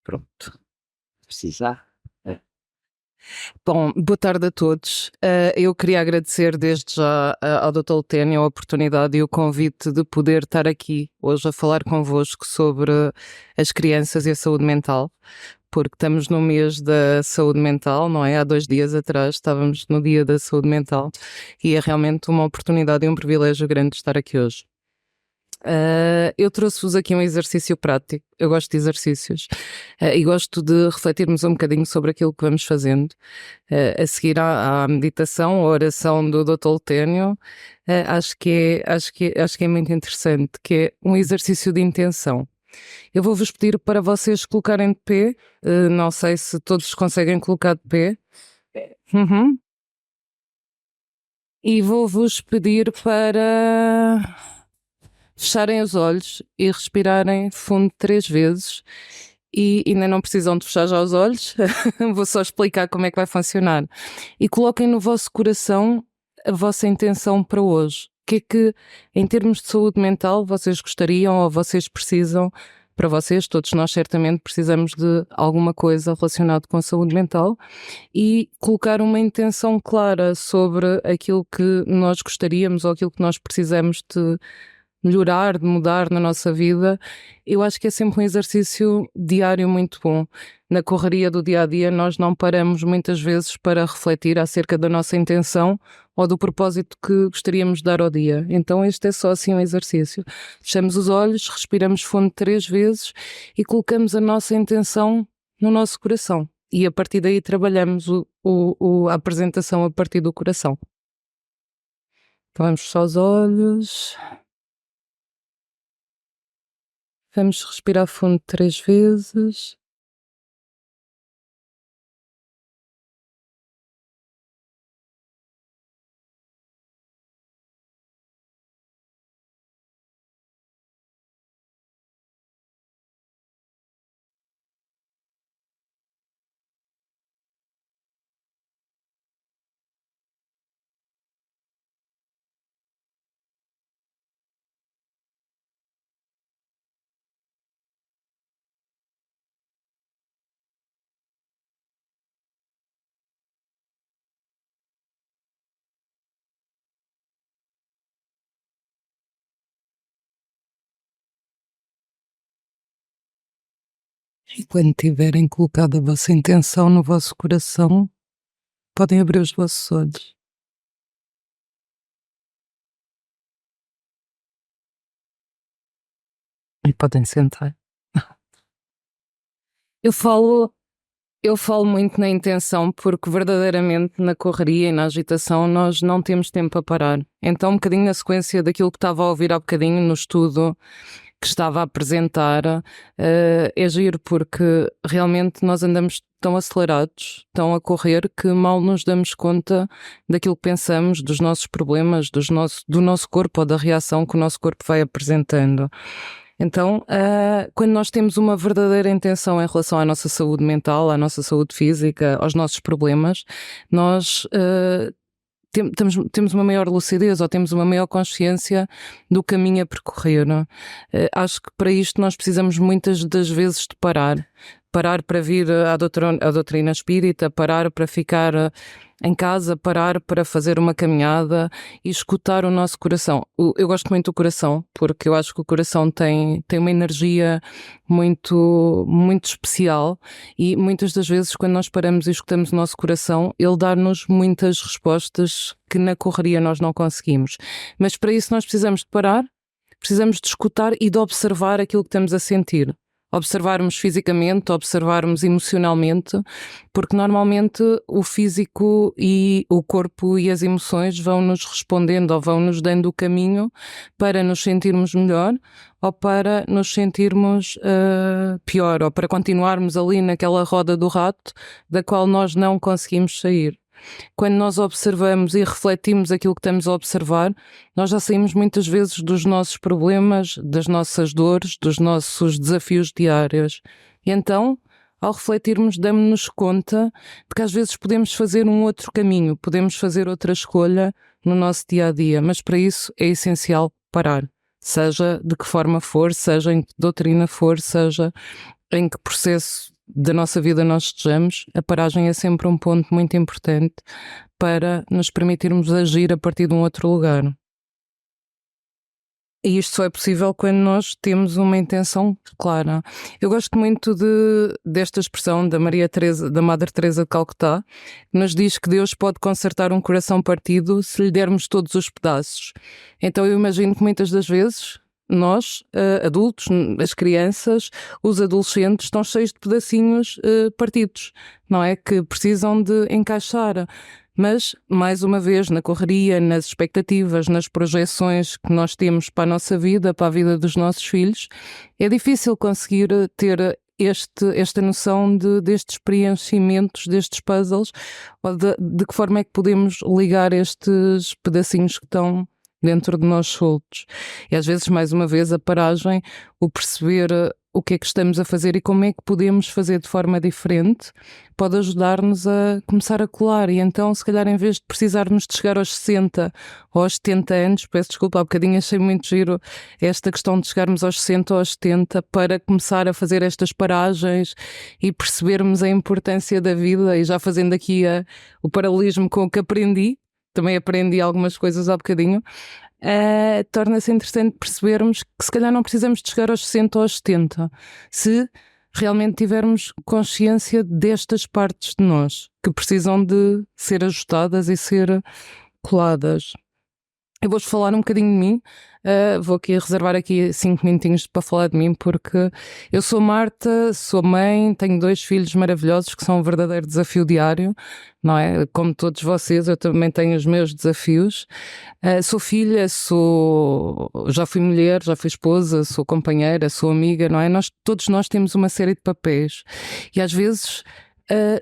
Pronto, precisar. É. Bom, boa tarde a todos. Eu queria agradecer desde já ao Dr. Lutênio a oportunidade e o convite de poder estar aqui hoje a falar convosco sobre as crianças e a saúde mental, porque estamos no mês da saúde mental, não é? Há 2 dias atrás estávamos no dia da saúde mental e é realmente uma oportunidade e um privilégio grande estar aqui hoje. Eu trouxe-vos aqui um exercício prático. Eu gosto de exercícios e gosto de refletirmos um bocadinho sobre aquilo que vamos fazendo. A seguir à meditação, a oração do Dr. Lutênio, acho que é muito interessante, que é um exercício de intenção. Eu vou-vos pedir para vocês colocarem de pé, não sei se todos conseguem colocar de pé. Uhum. E vou-vos pedir para fecharem os olhos e respirarem fundo 3 vezes. E ainda não precisam de fechar já os olhos, vou só explicar como é que vai funcionar. E coloquem no vosso coração a vossa intenção para hoje. O que é que, em termos de saúde mental, vocês gostariam ou vocês precisam? Para vocês, todos nós certamente precisamos de alguma coisa relacionada com a saúde mental e colocar uma intenção clara sobre aquilo que nós gostaríamos ou aquilo que nós precisamos de melhorar, de mudar na nossa vida. Eu acho que é sempre um exercício diário muito bom. Na correria do dia a dia, nós não paramos muitas vezes para refletir acerca da nossa intenção ou do propósito que gostaríamos de dar ao dia. Então, este é só assim um exercício. Fechamos os olhos, respiramos fundo 3 vezes e colocamos a nossa intenção no nosso coração. E a partir daí trabalhamos a apresentação a partir do coração. Então, vamos fechar os olhos. Vamos respirar fundo 3 vezes. E quando tiverem colocado a vossa intenção no vosso coração, podem abrir os vossos olhos. E podem sentar. Eu falo muito na intenção porque verdadeiramente na correria e na agitação nós não temos tempo a parar. Então um bocadinho na sequência daquilo que estava a ouvir há bocadinho no estudo que estava a apresentar, é giro porque realmente nós andamos tão acelerados, tão a correr, que mal nos damos conta daquilo que pensamos, dos nossos problemas, do nosso corpo ou da reação que o nosso corpo vai apresentando. Então, quando nós temos uma verdadeira intenção em relação à nossa saúde mental, à nossa saúde física, aos nossos problemas, nós temos uma maior lucidez ou temos uma maior consciência do caminho a percorrer. Acho que para isto nós precisamos muitas das vezes de parar para vir à doutrina espírita, parar para ficar em casa, parar para fazer uma caminhada e escutar o nosso coração. Eu gosto muito do coração, porque eu acho que o coração tem uma energia muito, muito especial e muitas das vezes quando nós paramos e escutamos o nosso coração, ele dá-nos muitas respostas que na correria nós não conseguimos. Mas para isso nós precisamos de parar, precisamos de escutar e de observar aquilo que estamos a sentir. Observarmos fisicamente, observarmos emocionalmente, porque normalmente o físico e o corpo e as emoções vão-nos respondendo ou vão-nos dando o caminho para nos sentirmos melhor ou para nos sentirmos pior, ou para continuarmos ali naquela roda do rato da qual nós não conseguimos sair. Quando nós observamos e refletimos aquilo que estamos a observar, nós já saímos muitas vezes dos nossos problemas, das nossas dores, dos nossos desafios diários. E então, ao refletirmos, damos-nos conta de que às vezes podemos fazer um outro caminho, podemos fazer outra escolha no nosso dia-a-dia, mas para isso é essencial parar. Seja de que forma for, seja em que doutrina for, seja em que processo da nossa vida nós estejamos, a paragem é sempre um ponto muito importante para nos permitirmos agir a partir de um outro lugar. E isto só é possível quando nós temos uma intenção clara. Eu gosto muito desta expressão da Madre Teresa de Calcutá, que nos diz que Deus pode consertar um coração partido se lhe dermos todos os pedaços. Então eu imagino que muitas das vezes nós, adultos, as crianças, os adolescentes, estão cheios de pedacinhos partidos, não é? Que precisam de encaixar. Mas, mais uma vez, na correria, nas expectativas, nas projeções que nós temos para a nossa vida, para a vida dos nossos filhos, é difícil conseguir ter esta noção destes preenchimentos, destes puzzles, ou de que forma é que podemos ligar estes pedacinhos que estão dentro de nós soltos. E às vezes, mais uma vez, a paragem, o perceber o que é que estamos a fazer e como é que podemos fazer de forma diferente, pode ajudar-nos a começar a colar. E então, se calhar, em vez de precisarmos de chegar aos 60 ou aos 70 anos, peço desculpa, há bocadinho achei muito giro esta questão de chegarmos aos 60 ou aos 70 para começar a fazer estas paragens e percebermos a importância da vida. E já fazendo aqui o paralelismo com o que aprendi, também aprendi algumas coisas há bocadinho, torna-se interessante percebermos que se calhar não precisamos de chegar aos 60 ou aos 70, se realmente tivermos consciência destas partes de nós que precisam de ser ajustadas e ser coladas. Eu vou-vos falar um bocadinho de mim, vou aqui reservar aqui 5 minutinhos para falar de mim, porque eu sou Marta, sou mãe, tenho 2 filhos maravilhosos que são um verdadeiro desafio diário, não é? Como todos vocês, eu também tenho os meus desafios. Sou filha, já fui mulher, já fui esposa, sou companheira, sou amiga, não é? Todos nós temos uma série de papéis e às vezes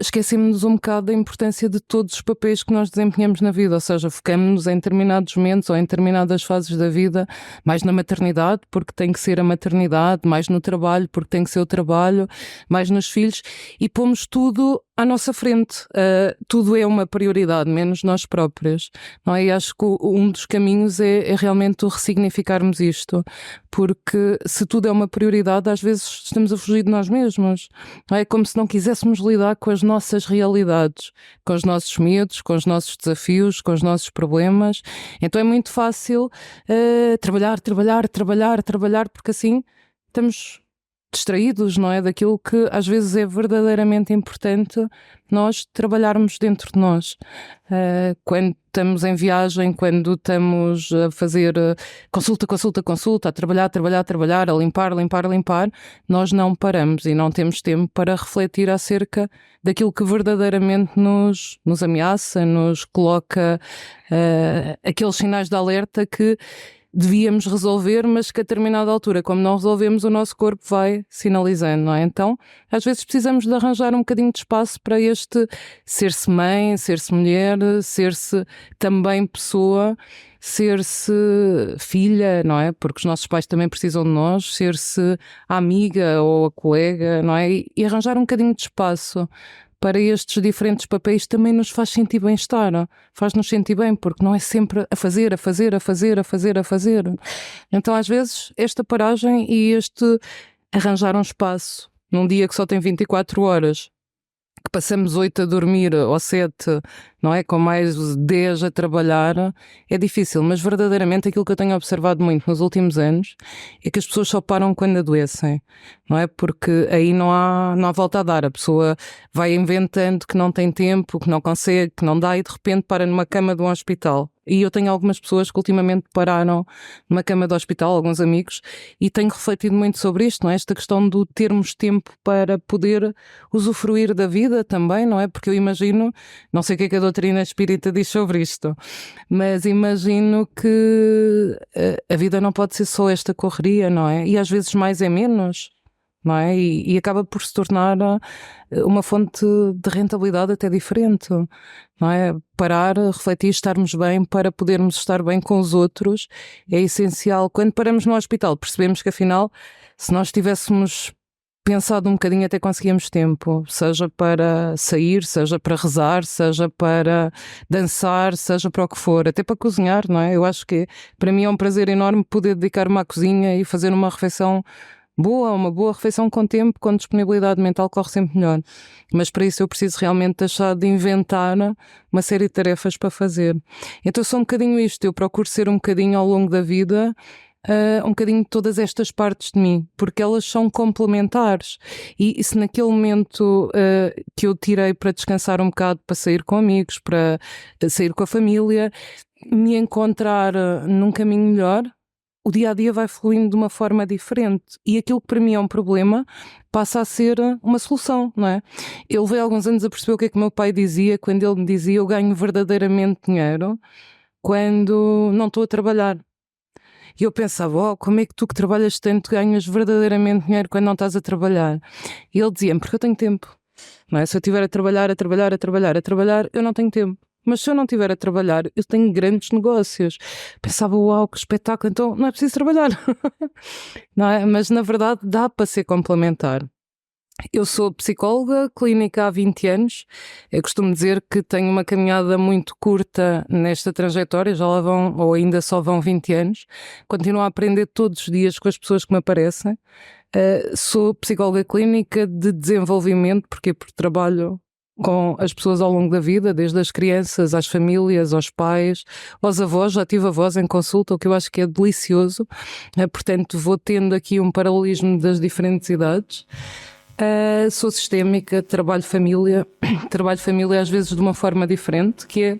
esquecemos-nos um bocado da importância de todos os papéis que nós desempenhamos na vida, ou seja, focamos-nos em determinados momentos ou em determinadas fases da vida, mais na maternidade, porque tem que ser a maternidade, mais no trabalho, porque tem que ser o trabalho, mais nos filhos, e pomos tudo à nossa frente. Tudo é uma prioridade, menos nós próprios, não é? E acho que um dos caminhos é realmente o ressignificarmos isto, porque se tudo é uma prioridade, às vezes estamos a fugir de nós mesmos, não é? Como se não quiséssemos lidar com as nossas realidades, com os nossos medos, com os nossos desafios, com os nossos problemas. Então é muito fácil trabalhar, porque assim estamos distraídos, não é? Daquilo que às vezes é verdadeiramente importante nós trabalharmos dentro de nós. Quando estamos em viagem, quando estamos a fazer consulta, a trabalhar, a limpar, nós não paramos e não temos tempo para refletir acerca daquilo que verdadeiramente nos ameaça, nos coloca aqueles sinais de alerta que devíamos resolver, mas que a determinada altura, como não resolvemos, o nosso corpo vai sinalizando, não é? Então, às vezes precisamos de arranjar um bocadinho de espaço para este ser-se mãe, ser-se mulher, ser-se também pessoa, ser-se filha, não é? Porque os nossos pais também precisam de nós, ser-se a amiga ou a colega, não é? E arranjar um bocadinho de espaço para estes diferentes papéis também nos faz sentir bem-estar, faz-nos sentir bem, porque não é sempre a fazer. Então, às vezes, esta paragem e este arranjar um espaço num dia que só tem 24 horas, que passamos 8 a dormir ou 7, não é? Com mais 10 a trabalhar, é difícil, mas verdadeiramente aquilo que eu tenho observado muito nos últimos anos é que as pessoas só param quando adoecem, não é? Porque aí não há volta a dar, a pessoa vai inventando que não tem tempo, que não consegue, que não dá e de repente para numa cama de um hospital. E eu tenho algumas pessoas que ultimamente pararam numa cama de hospital, alguns amigos, e tenho refletido muito sobre isto, não é? Esta questão de termos tempo para poder usufruir da vida também, não é? Porque eu imagino, não sei o que é que a doutrina espírita diz sobre isto, mas imagino que a vida não pode ser só esta correria, não é? E às vezes mais é menos, não é? E acaba por se tornar uma fonte de rentabilidade até diferente, não é? Parar, refletir, estarmos bem para podermos estar bem com os outros é essencial. Quando paramos no hospital percebemos que afinal, se nós tivéssemos pensado um bocadinho até conseguíamos tempo, seja para sair, seja para rezar, seja para dançar, seja para o que for, até para cozinhar, não é? Eu acho que para mim é um prazer enorme poder dedicar-me à cozinha e fazer uma refeição boa, uma boa refeição com tempo, com disponibilidade mental, corre sempre melhor. Mas para isso eu preciso realmente deixar de inventar uma série de tarefas para fazer. Então eu sou um bocadinho isto, eu procuro ser um bocadinho ao longo da vida, um bocadinho de todas estas partes de mim, porque elas são complementares. E se naquele momento que eu tirei para descansar um bocado, para sair com amigos, para sair com a família, me encontrar num caminho melhor, o dia-a-dia vai fluindo de uma forma diferente e aquilo que para mim é um problema passa a ser uma solução, não é? Eu levei alguns anos a perceber o que é que o meu pai dizia quando ele me dizia: eu ganho verdadeiramente dinheiro quando não estou a trabalhar. E eu pensava: como é que tu que trabalhas tanto ganhas verdadeiramente dinheiro quando não estás a trabalhar? E ele dizia-me: porque eu tenho tempo, não é? Se eu estiver a trabalhar, eu não tenho tempo. Mas se eu não estiver a trabalhar, eu tenho grandes negócios. Pensava: uau, que espetáculo, então não é preciso trabalhar. Não é? Mas na verdade dá para ser complementar. Eu sou psicóloga clínica há 20 anos. Eu costumo dizer que tenho uma caminhada muito curta nesta trajetória, já lá vão, ou ainda só vão 20 anos. Continuo a aprender todos os dias com as pessoas que me aparecem. Sou psicóloga clínica de desenvolvimento, porque trabalho com as pessoas ao longo da vida, desde as crianças, às famílias, aos pais, aos avós. Já tive avós em consulta, o que eu acho que é delicioso. Portanto, vou tendo aqui um paralelismo das diferentes idades. Sou sistémica, trabalho família às vezes de uma forma diferente, que é: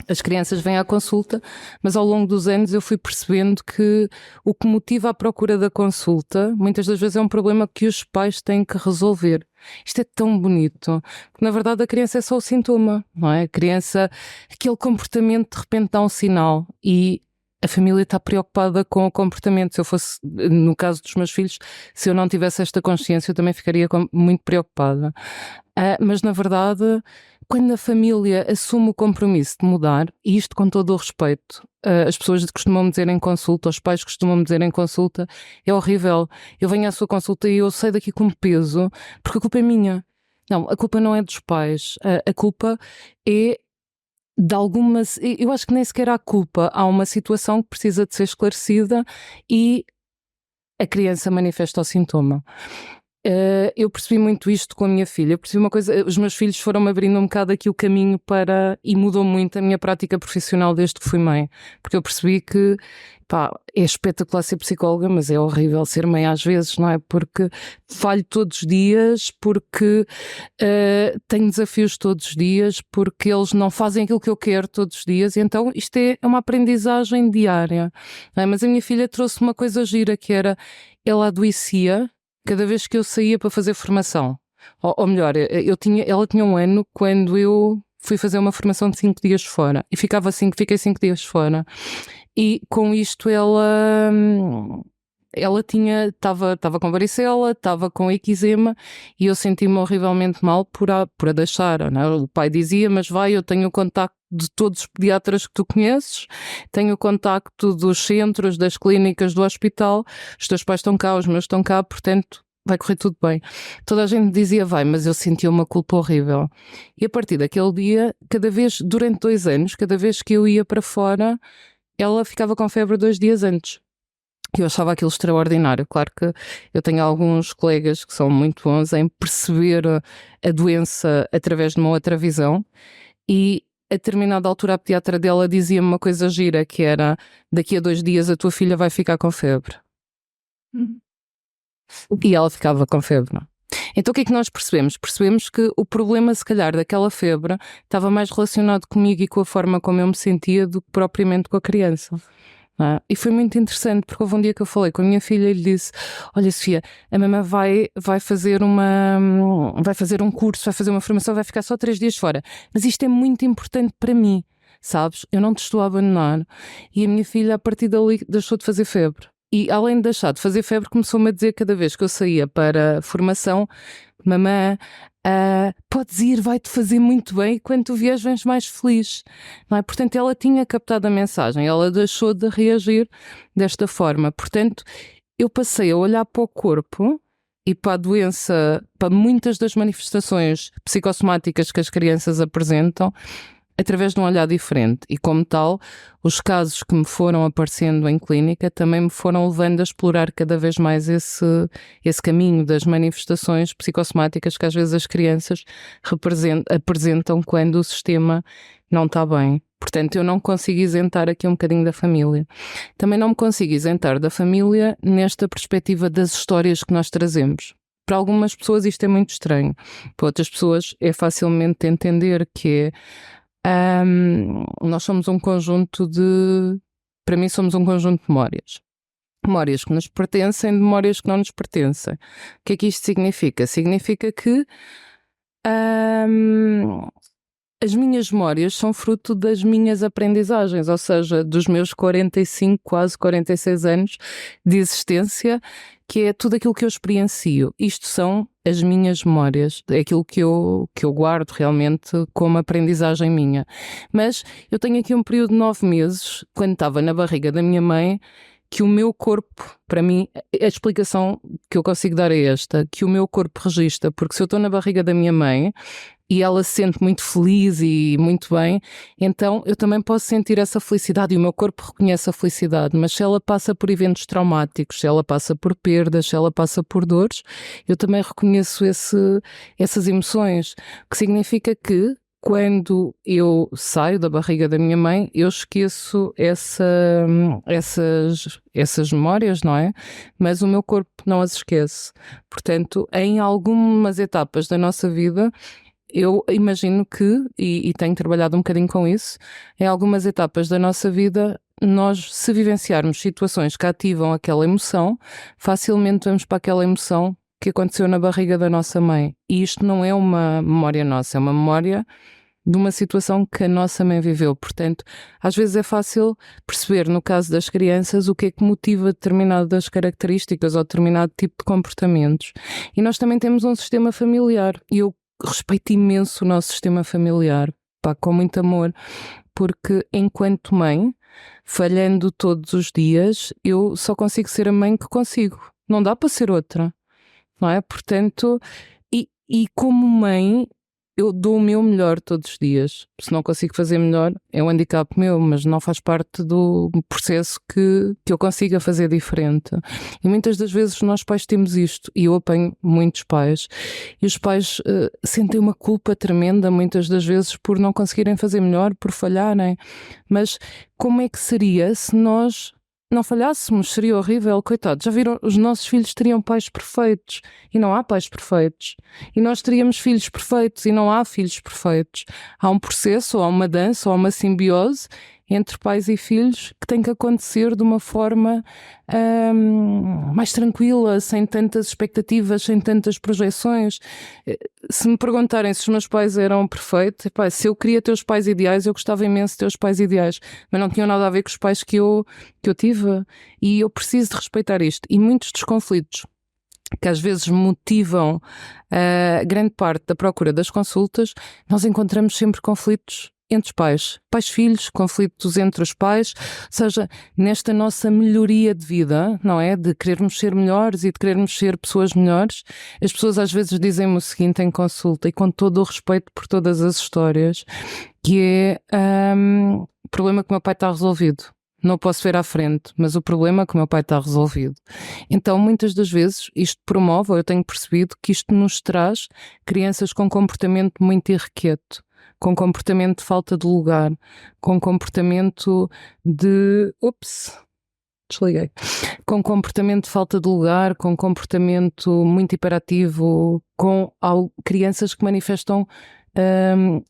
as crianças vêm à consulta, mas ao longo dos anos eu fui percebendo que o que motiva a procura da consulta muitas das vezes é um problema que os pais têm que resolver. Isto é tão bonito, porque na verdade a criança é só o sintoma, não é? A criança, aquele comportamento de repente dá um sinal e a família está preocupada com o comportamento. Se eu fosse, no caso dos meus filhos, se eu não tivesse esta consciência, eu também ficaria muito preocupada. Mas na verdade, quando a família assume o compromisso de mudar, e isto com todo o respeito, as pessoas costumam me dizer em consulta, os pais costumam me dizer em consulta: é horrível, eu venho à sua consulta e eu saio daqui com peso, porque a culpa é minha. Não, a culpa não é dos pais, a culpa é de algumas. Eu acho que nem sequer há culpa, há uma situação que precisa de ser esclarecida e a criança manifesta o sintoma. Eu percebi muito isto com a minha filha. Eu percebi uma coisa: os meus filhos foram-me abrindo um bocado aqui o caminho para, e mudou muito a minha prática profissional desde que fui mãe, porque eu percebi que é espetacular ser psicóloga, mas é horrível ser mãe às vezes, não é? Porque falho todos os dias, porque tenho desafios todos os dias, porque eles não fazem aquilo que eu quero todos os dias, e então isto é uma aprendizagem diária, não é? Mas a minha filha trouxe uma coisa gira, que era: ela adoecia cada vez que eu saía para fazer formação. Ou melhor, ela tinha um ano quando eu fui fazer uma formação de 5 dias fora. E fiquei 5 dias fora. E com isto ela estava com varicela, estava com eczema, e eu senti-me horrivelmente mal por a deixar, não é? O pai dizia: mas vai, eu tenho o contacto de todos os pediatras que tu conheces, tenho o contacto dos centros, das clínicas, do hospital, os teus pais estão cá, os meus estão cá, portanto vai correr tudo bem. Toda a gente dizia: vai, mas eu sentia uma culpa horrível. E a partir daquele dia, durante 2 anos, cada vez que eu ia para fora, ela ficava com febre 2 dias antes. Eu achava aquilo extraordinário. Claro que eu tenho alguns colegas que são muito bons em perceber a doença através de uma outra visão, e a determinada altura a pediatra dela dizia-me uma coisa gira, que era: daqui a 2 dias a tua filha vai ficar com febre. E ela ficava com febre. Então o que é que nós percebemos? Percebemos que o problema, se calhar, daquela febre estava mais relacionado comigo e com a forma como eu me sentia do que propriamente com a criança. E foi muito interessante, porque houve um dia que eu falei com a minha filha e lhe disse: olha, Sofia, a mamãe vai fazer um curso, vai fazer uma formação, vai ficar só 3 dias fora, mas isto é muito importante para mim, sabes? Eu não te estou a abandonar. E a minha filha, a partir dali, deixou de fazer febre. E além de deixar de fazer febre, começou-me a dizer cada vez que eu saía para a formação: mamã, podes ir, vai-te fazer muito bem, e quando tu vieres vens mais feliz, não é? Portanto, ela tinha captado a mensagem, ela deixou de reagir desta forma. Portanto, eu passei a olhar para o corpo e para a doença, para muitas das manifestações psicossomáticas que as crianças apresentam, através de um olhar diferente. E como tal, os casos que me foram aparecendo em clínica também me foram levando a explorar cada vez mais esse caminho das manifestações psicossomáticas que às vezes as crianças apresentam quando o sistema não está bem. Portanto, eu não consigo isentar aqui um bocadinho da família. Também não me consigo isentar da família nesta perspectiva das histórias que nós trazemos. Para algumas pessoas isto é muito estranho. Para outras pessoas é facilmente de entender que nós somos um conjunto de... Para mim somos um conjunto de memórias. Memórias que nos pertencem, memórias que não nos pertencem. O que é que isto significa? Significa que as minhas memórias são fruto das minhas aprendizagens, ou seja, dos meus 45, quase 46 anos de existência, que é tudo aquilo que eu experiencio. Isto são as minhas memórias, é aquilo que eu guardo realmente como aprendizagem minha. Mas eu tenho aqui um período de 9 meses, quando estava na barriga da minha mãe, que o meu corpo, para mim, a explicação que eu consigo dar é esta, que o meu corpo registra, porque se eu estou na barriga da minha mãe e ela se sente muito feliz e muito bem, então eu também posso sentir essa felicidade e o meu corpo reconhece a felicidade, mas se ela passa por eventos traumáticos, se ela passa por perdas, se ela passa por dores, eu também reconheço essas emoções, o que significa que quando eu saio da barriga da minha mãe, eu esqueço essas memórias, não é? Mas o meu corpo não as esquece. Portanto, em algumas etapas da nossa vida, eu imagino que, e tenho trabalhado um bocadinho com isso, em algumas etapas da nossa vida, nós, se vivenciarmos situações que ativam aquela emoção, facilmente vamos para aquela emoção que aconteceu na barriga da nossa mãe. E isto não é uma memória nossa, é uma memória de uma situação que a nossa mãe viveu. Portanto, às vezes é fácil perceber, no caso das crianças, o que é que motiva determinadas características ou determinado tipo de comportamentos. E nós também temos um sistema familiar. E eu respeito imenso o nosso sistema familiar, com muito amor, porque enquanto mãe, falhando todos os dias, eu só consigo ser a mãe que consigo. Não dá para ser outra. Não é? Portanto, e como mãe, eu dou o meu melhor todos os dias. Se não consigo fazer melhor, é um handicap meu, mas não faz parte do processo que eu consiga fazer diferente. E muitas das vezes nós pais temos isto, e eu apanho muitos pais, e os pais sentem uma culpa tremenda, muitas das vezes, por não conseguirem fazer melhor, por falharem. Mas como é que seria se nós não falhássemos? Seria horrível, coitados. Já viram, os nossos filhos teriam pais perfeitos e não há pais perfeitos. E nós teríamos filhos perfeitos e não há filhos perfeitos. Há um processo, ou há uma dança, ou há uma simbiose entre pais e filhos que tem que acontecer de uma forma mais tranquila, sem tantas expectativas, sem tantas projeções. Se me perguntarem se os meus pais eram perfeitos, se eu queria ter os pais ideais, eu gostava imenso de ter os pais ideais, mas não tinham nada a ver com os pais que eu tive, e eu preciso de respeitar isto. E muitos dos conflitos que às vezes motivam grande parte da procura das consultas, nós encontramos sempre conflitos entre os pais, pais-filhos, conflitos entre os pais, ou seja, nesta nossa melhoria de vida, não é? De querermos ser melhores e de querermos ser pessoas melhores, as pessoas às vezes dizem-me o seguinte em consulta, e com todo o respeito por todas as histórias, que é o problema que o meu pai está resolvido. Não posso ver à frente, mas o problema é que o meu pai está resolvido. Então, muitas das vezes, isto promove, ou eu tenho percebido, que isto nos traz crianças com comportamento muito irrequieto, com comportamento de falta de lugar, com comportamento de... desliguei. Com comportamento de falta de lugar, com comportamento muito hiperativo, com crianças que manifestam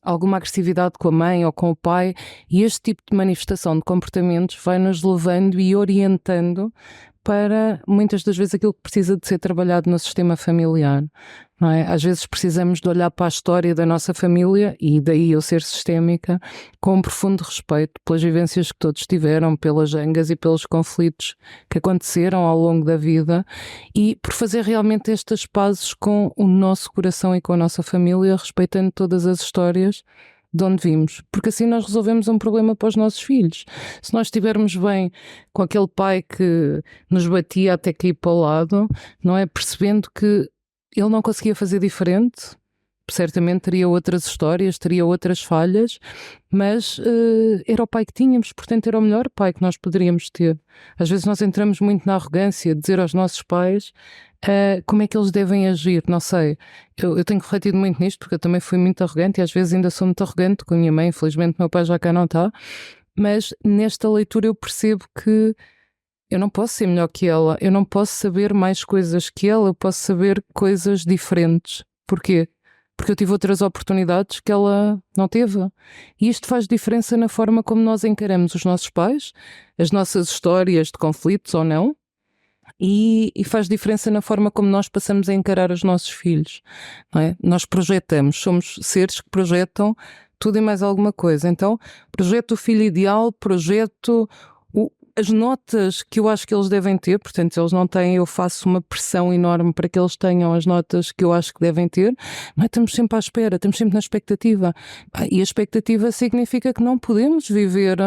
alguma agressividade com a mãe ou com o pai, e este tipo de manifestação de comportamentos vai nos levando e orientando para, muitas das vezes, aquilo que precisa de ser trabalhado no sistema familiar, não é? Às vezes precisamos de olhar para a história da nossa família, e daí eu ser sistémica, com um profundo respeito pelas vivências que todos tiveram, pelas zangas e pelos conflitos que aconteceram ao longo da vida, e por fazer realmente estas pazes com o nosso coração e com a nossa família, respeitando todas as histórias de onde vimos, porque assim nós resolvemos um problema para os nossos filhos. Se nós estivermos bem com aquele pai que nos batia até cair para o lado, não é? Percebendo que ele não conseguia fazer diferente, certamente teria outras histórias, teria outras falhas, mas era o pai que tínhamos, portanto era o melhor pai que nós poderíamos ter. Às vezes nós entramos muito na arrogância de dizer aos nossos pais como é que eles devem agir, não sei. Eu tenho refletido muito nisto, porque eu também fui muito arrogante e às vezes ainda sou muito arrogante com a minha mãe. Infelizmente meu pai já cá não está, mas nesta leitura eu percebo que eu não posso ser melhor que ela, eu não posso saber mais coisas que ela, eu posso saber coisas diferentes. Porquê? Porque eu tive outras oportunidades que ela não teve. E isto faz diferença na forma como nós encaramos os nossos pais, as nossas histórias de conflitos ou não, e faz diferença na forma como nós passamos a encarar os nossos filhos, não é? Nós projetamos, somos seres que projetam tudo e mais alguma coisa. Então, projeto o filho ideal, projeto as notas que eu acho que eles devem ter, portanto, se eles não têm, eu faço uma pressão enorme para que eles tenham as notas que eu acho que devem ter, mas estamos sempre à espera, estamos sempre na expectativa. E a expectativa significa que não podemos viver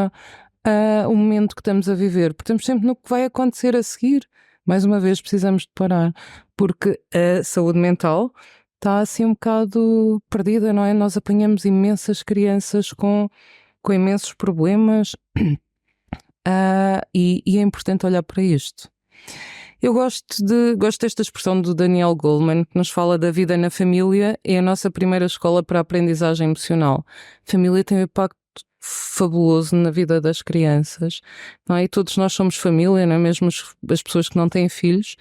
o momento que estamos a viver, porque estamos sempre no que vai acontecer a seguir. Mais uma vez, precisamos de parar, porque a saúde mental está assim um bocado perdida, não é? Nós apanhamos imensas crianças com imensos problemas. E é importante olhar para isto. Eu gosto desta expressão do Daniel Goleman, que nos fala da vida na família é a nossa primeira escola para a aprendizagem emocional. A família tem um impacto fabuloso na vida das crianças, não é? E todos nós somos família, não é? Mesmo as pessoas que não têm filhos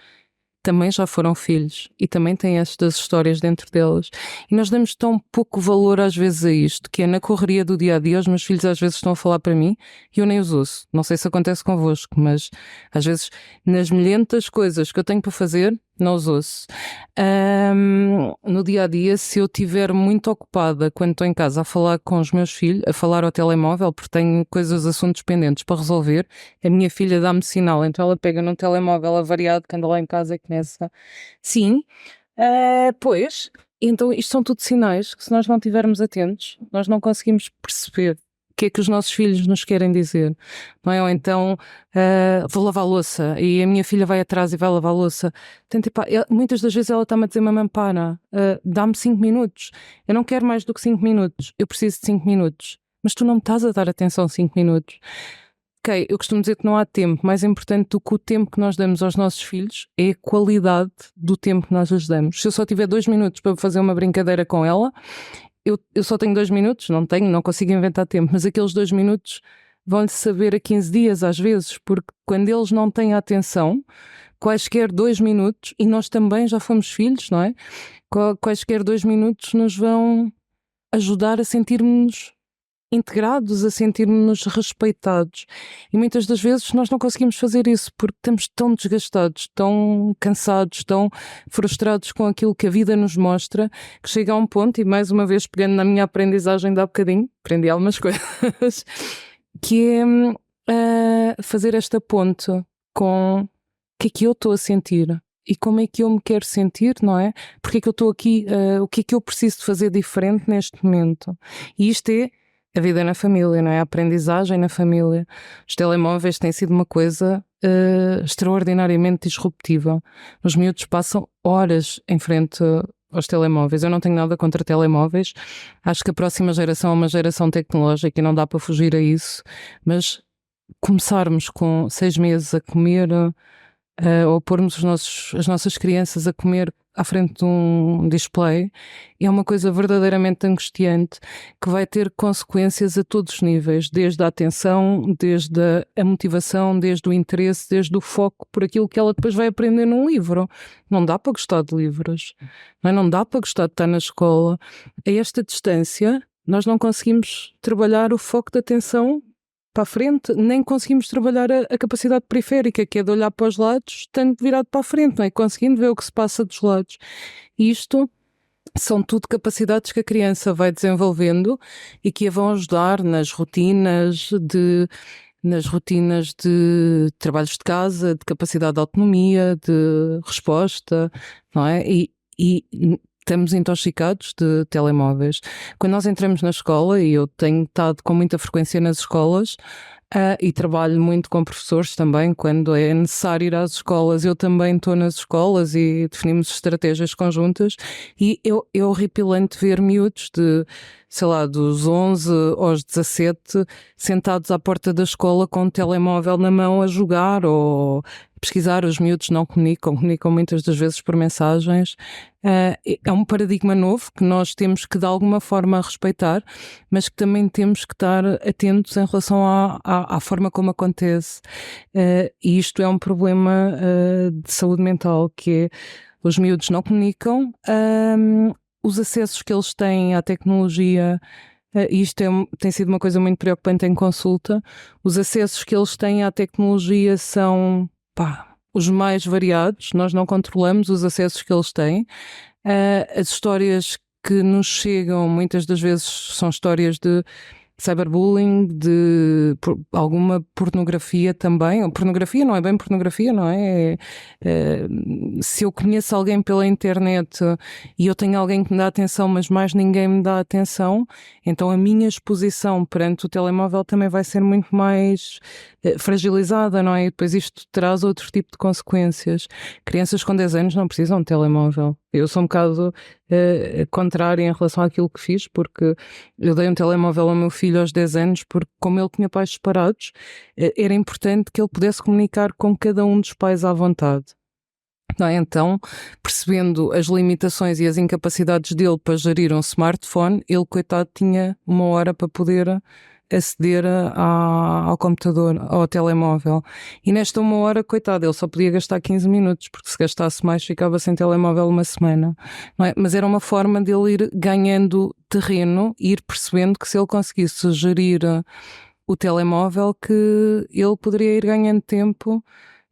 também já foram filhos e também têm estas histórias dentro delas. E nós damos tão pouco valor às vezes a isto, que é na correria do dia-a-dia, os meus filhos às vezes estão a falar para mim e eu nem os ouço. Não sei se acontece convosco, mas às vezes nas milhentas coisas que eu tenho para fazer, não os ouço. No dia-a-dia, se eu estiver muito ocupada quando estou em casa a falar com os meus filhos, a falar ao telemóvel, porque tenho coisas, assuntos pendentes para resolver, a minha filha dá-me sinal, então ela pega num telemóvel avariado que anda lá em casa e começa. Sim, pois, então isto são tudo sinais que se nós não estivermos atentos, nós não conseguimos perceber o que é que os nossos filhos nos querem dizer, não é? Ou então vou lavar a louça e a minha filha vai atrás e vai lavar a louça. Portanto, muitas das vezes ela está-me a dizer: mamãe, para, dá-me 5 minutos, eu não quero mais do que 5 minutos, eu preciso de 5 minutos, mas tu não me estás a dar atenção 5 minutos. Ok, eu costumo dizer que não há tempo. Mais importante do que o tempo que nós damos aos nossos filhos é a qualidade do tempo que nós lhes damos. Se eu só tiver 2 minutos para fazer uma brincadeira com ela, eu só tenho 2 minutos, não consigo inventar tempo, mas aqueles 2 minutos vão-lhe saber a 15 dias às vezes, porque quando eles não têm atenção, quaisquer 2 minutos, e nós também já fomos filhos, não é? Quaisquer 2 minutos nos vão ajudar a sentirmos integrados, a sentirmos respeitados. E muitas das vezes nós não conseguimos fazer isso porque estamos tão desgastados, tão cansados, tão frustrados com aquilo que a vida nos mostra, que chega a um ponto, e mais uma vez pegando na minha aprendizagem de há bocadinho, aprendi algumas coisas, que é fazer esta ponte com o que é que eu estou a sentir e como é que eu me quero sentir, não é? Porque é que eu estou aqui, o que é que eu preciso de fazer diferente neste momento. E isto é a vida na família, não é? A aprendizagem na família. Os telemóveis têm sido uma coisa extraordinariamente disruptiva. Os miúdos passam horas em frente aos telemóveis. Eu não tenho nada contra telemóveis. Acho que a próxima geração é uma geração tecnológica e não dá para fugir a isso. Mas começarmos com 6 meses a comer, ou pormos as nossas crianças a comer à frente de um display, é uma coisa verdadeiramente angustiante que vai ter consequências a todos os níveis, desde a atenção, desde a motivação, desde o interesse, desde o foco por aquilo que ela depois vai aprender num livro. Não dá para gostar de livros, não dá para gostar de estar na escola. A esta distância nós não conseguimos trabalhar o foco de atenção para a frente, nem conseguimos trabalhar a capacidade periférica, que é de olhar para os lados, estando virado para a frente, não é? Conseguindo ver o que se passa dos lados. Isto são tudo capacidades que a criança vai desenvolvendo e que a vão ajudar nas rotinas de trabalhos de casa, de capacidade de autonomia, de resposta, não é? E estamos intoxicados de telemóveis. Quando nós entramos na escola, e eu tenho estado com muita frequência nas escolas, E trabalho muito com professores também, quando é necessário ir às escolas. Eu também estou nas escolas e definimos estratégias conjuntas. E é horripilante ver miúdos de, sei lá, dos 11 aos 17, sentados à porta da escola com um telemóvel na mão a jogar ou pesquisar. Os miúdos não comunicam muitas das vezes por mensagens. É um paradigma novo que nós temos que de alguma forma respeitar, mas que também temos que estar atentos em relação à forma como acontece. E isto é um problema de saúde mental, que é os miúdos não comunicam, os acessos que eles têm à tecnologia. Isto tem sido uma coisa muito preocupante em consulta. Os acessos que eles têm à tecnologia são os mais variados. Nós não controlamos os acessos que eles têm. As histórias que nos chegam muitas das vezes são histórias de cyberbullying, de alguma pornografia também. Pornografia não é bem pornografia, não é? Se eu conheço alguém pela internet e eu tenho alguém que me dá atenção, mas mais ninguém me dá atenção, então a minha exposição perante o telemóvel também vai ser muito mais fragilizada, não é? E depois isto traz outro tipo de consequências. Crianças com 10 anos não precisam de telemóvel. Eu sou um bocado contrária em relação àquilo que fiz, porque eu dei um telemóvel ao meu filho aos 10 anos, porque como ele tinha pais separados, era importante que ele pudesse comunicar com cada um dos pais à vontade. Não é? Então, percebendo as limitações e as incapacidades dele para gerir um smartphone, ele, coitado, tinha 1 hora para poder aceder ao computador, ao telemóvel. E nesta 1 hora, coitado, ele só podia gastar 15 minutos, porque se gastasse mais ficava sem telemóvel uma semana. Não é? Mas era uma forma dele ir ganhando terreno e ir percebendo que se ele conseguisse gerir o telemóvel, que ele poderia ir ganhando tempo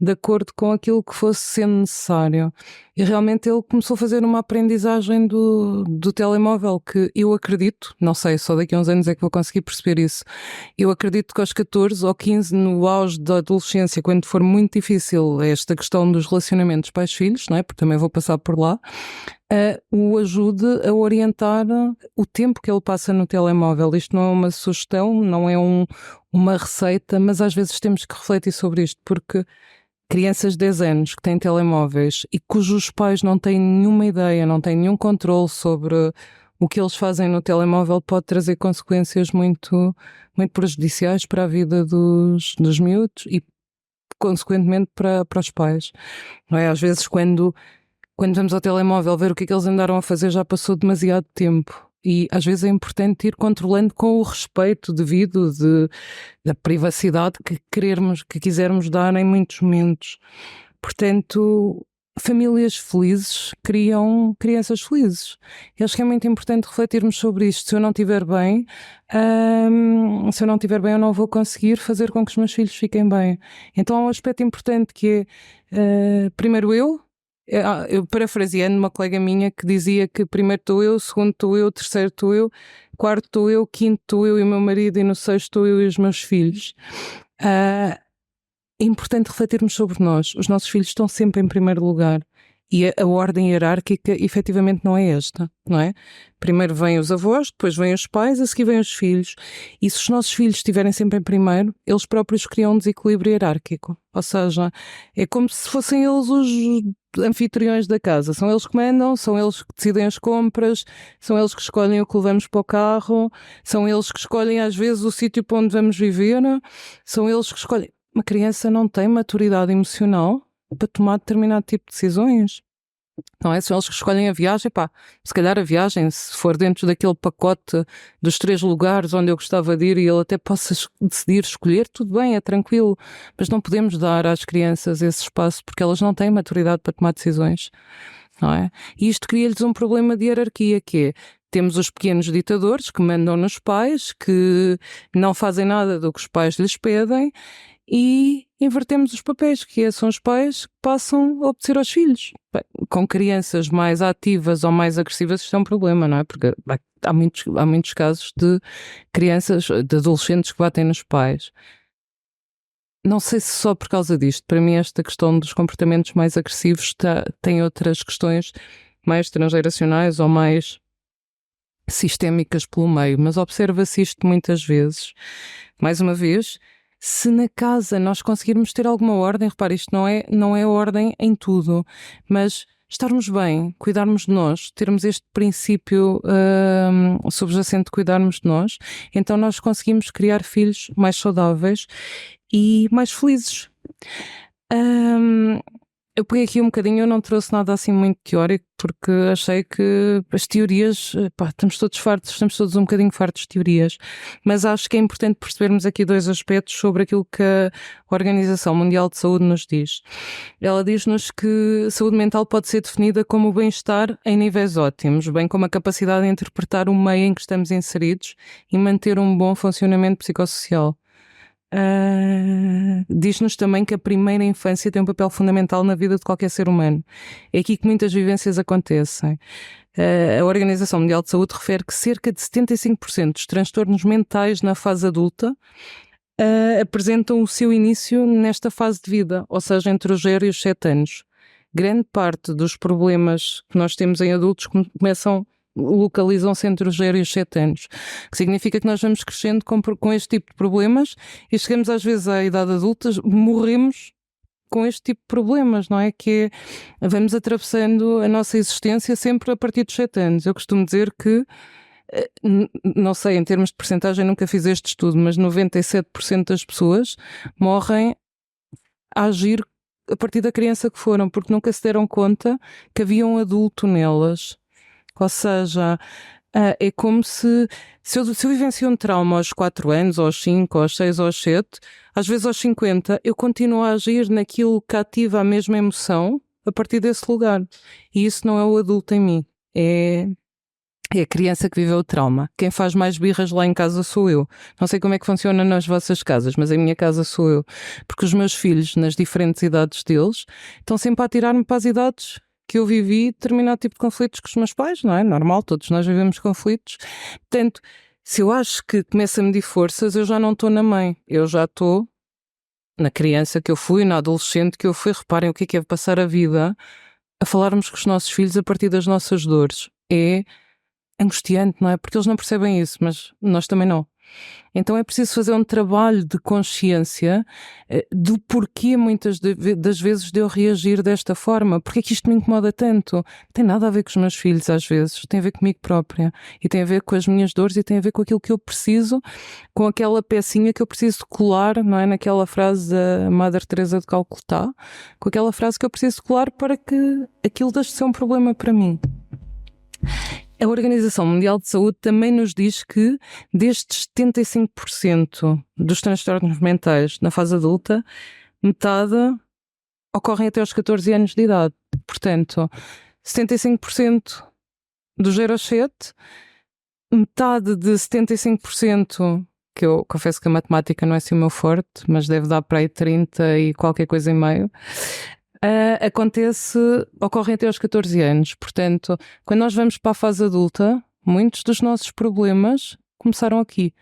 de acordo com aquilo que fosse sendo necessário. E realmente ele começou a fazer uma aprendizagem do telemóvel, que eu acredito, não sei, só daqui a uns anos é que vou conseguir perceber isso, eu acredito que aos 14 ou 15, no auge da adolescência, quando for muito difícil esta questão dos relacionamentos pais-filhos, não é? Porque também vou passar por lá, o ajude a orientar o tempo que ele passa no telemóvel. Isto não é uma sugestão, não é uma receita, mas às vezes temos que refletir sobre isto, porque crianças de 10 anos que têm telemóveis e cujos pais não têm nenhuma ideia, não têm nenhum controle sobre o que eles fazem no telemóvel, pode trazer consequências muito, muito prejudiciais para a vida dos miúdos e, consequentemente, para os pais. Não é? Às vezes, quando vamos ao telemóvel ver o que é que eles andaram a fazer, já passou demasiado tempo. E às vezes é importante ir controlando com o respeito devido da privacidade que quisermos dar em muitos momentos. Portanto, famílias felizes criam crianças felizes. E acho que é muito importante refletirmos sobre isto. Se eu não estiver bem, eu não vou conseguir fazer com que os meus filhos fiquem bem. Então há um aspecto importante que é, primeiro eu parafraseando uma colega minha que dizia que primeiro estou eu, segundo estou eu, terceiro estou eu, quarto estou eu, quinto estou eu e o meu marido e no sexto estou eu e os meus filhos. É importante refletirmos sobre nós. Os nossos filhos estão sempre em primeiro lugar. E a ordem hierárquica efetivamente não é esta, não é? Primeiro vêm os avós, depois vêm os pais, a seguir vêm os filhos. E se os nossos filhos estiverem sempre em primeiro, eles próprios criam um desequilíbrio hierárquico. Ou seja, é como se fossem eles os anfitriões da casa. São eles que mandam, são eles que decidem as compras, são eles que escolhem o que levamos para o carro, são eles que escolhem às vezes o sítio para onde vamos viver, são eles que escolhem. Uma criança não tem maturidade emocional para tomar determinado tipo de decisões. Não é? São eles que escolhem a viagem, se calhar a viagem, se for dentro daquele pacote dos 3 lugares onde eu gostava de ir e ele até possa decidir escolher, tudo bem, é tranquilo, mas não podemos dar às crianças esse espaço porque elas não têm maturidade para tomar decisões, não é? E isto cria-lhes um problema de hierarquia, que é, temos os pequenos ditadores que mandam nos pais, que não fazem nada do que os pais lhes pedem, e invertemos os papéis, que são os pais que passam a obedecer aos filhos. Bem, com crianças mais ativas ou mais agressivas isto é um problema, não é? Porque há muitos casos de crianças, de adolescentes que batem nos pais. Não sei se só por causa disto. Para mim esta questão dos comportamentos mais agressivos tem outras questões mais transgeracionais ou mais sistémicas pelo meio, mas observa-se isto muitas vezes. Mais uma vez, Se na casa nós conseguirmos ter alguma ordem, repare, isto não é ordem em tudo, mas estarmos bem, cuidarmos de nós, termos este princípio subjacente de cuidarmos de nós, então nós conseguimos criar filhos mais saudáveis e mais felizes. Eu peguei aqui um bocadinho, eu não trouxe nada assim muito teórico, porque achei que as teorias, estamos todos um bocadinho fartos de teorias, mas acho que é importante percebermos aqui dois aspectos sobre aquilo que a Organização Mundial de Saúde nos diz. Ela diz-nos que a saúde mental pode ser definida como o bem-estar em níveis ótimos, bem como a capacidade de interpretar o meio em que estamos inseridos e manter um bom funcionamento psicossocial. Diz-nos também que a primeira infância tem um papel fundamental na vida de qualquer ser humano. É aqui que muitas vivências acontecem. A Organização Mundial de Saúde refere que cerca de 75% dos transtornos mentais na fase adulta apresentam o seu início nesta fase de vida, ou seja, entre os 0 e os 7 anos. Grande parte dos problemas que nós temos em adultos localizam-se entre os 0 e os 7 anos, que significa que nós vamos crescendo com este tipo de problemas e chegamos às vezes à idade adulta, morremos com este tipo de problemas, não é? Que vamos atravessando a nossa existência sempre a partir dos 7 anos. Eu costumo dizer que, não sei, em termos de percentagem, nunca fiz este estudo, mas 97% das pessoas morrem a agir a partir da criança que foram, porque nunca se deram conta que havia um adulto nelas. Ou seja, é como se eu vivencio um trauma aos 4 anos, aos 5, aos 6, aos 7, às vezes aos 50, eu continuo a agir naquilo que ativa a mesma emoção a partir desse lugar. E isso não é o adulto em mim, é a criança que viveu o trauma. Quem faz mais birras lá em casa sou eu. Não sei como é que funciona nas vossas casas, mas em minha casa sou eu. Porque os meus filhos, nas diferentes idades deles, estão sempre a tirar-me para as idades que eu vivi determinado tipo de conflitos com os meus pais, não é? Normal, todos nós vivemos conflitos. Portanto, se eu acho que começo a medir forças, eu já não estou na mãe. Eu já estou na criança que eu fui, na adolescente que eu fui. Reparem o que é passar a vida a falarmos com os nossos filhos a partir das nossas dores. É angustiante, não é? Porque eles não percebem isso, mas nós também não. Então é preciso fazer um trabalho de consciência do porquê muitas das vezes de eu reagir desta forma. Porque é que isto me incomoda tanto? Não tem nada a ver com os meus filhos às vezes, tem a ver comigo própria e tem a ver com as minhas dores e tem a ver com aquilo que eu preciso, com aquela pecinha que eu preciso colar, não é? Naquela frase da Mother Teresa de Calcutá, com aquela frase que eu preciso colar para que aquilo deixe de ser um problema para mim. A Organização Mundial de Saúde também nos diz que destes 75% dos transtornos mentais na fase adulta, metade ocorrem até aos 14 anos de idade. Portanto, 75% dos 0 aos 7, metade de 75%, que eu confesso que a matemática não é assim o meu forte, mas deve dar para aí 30 e qualquer coisa em meio, ocorrem até aos 14 anos. Portanto, quando nós vamos para a fase adulta, muitos dos nossos problemas começaram aqui,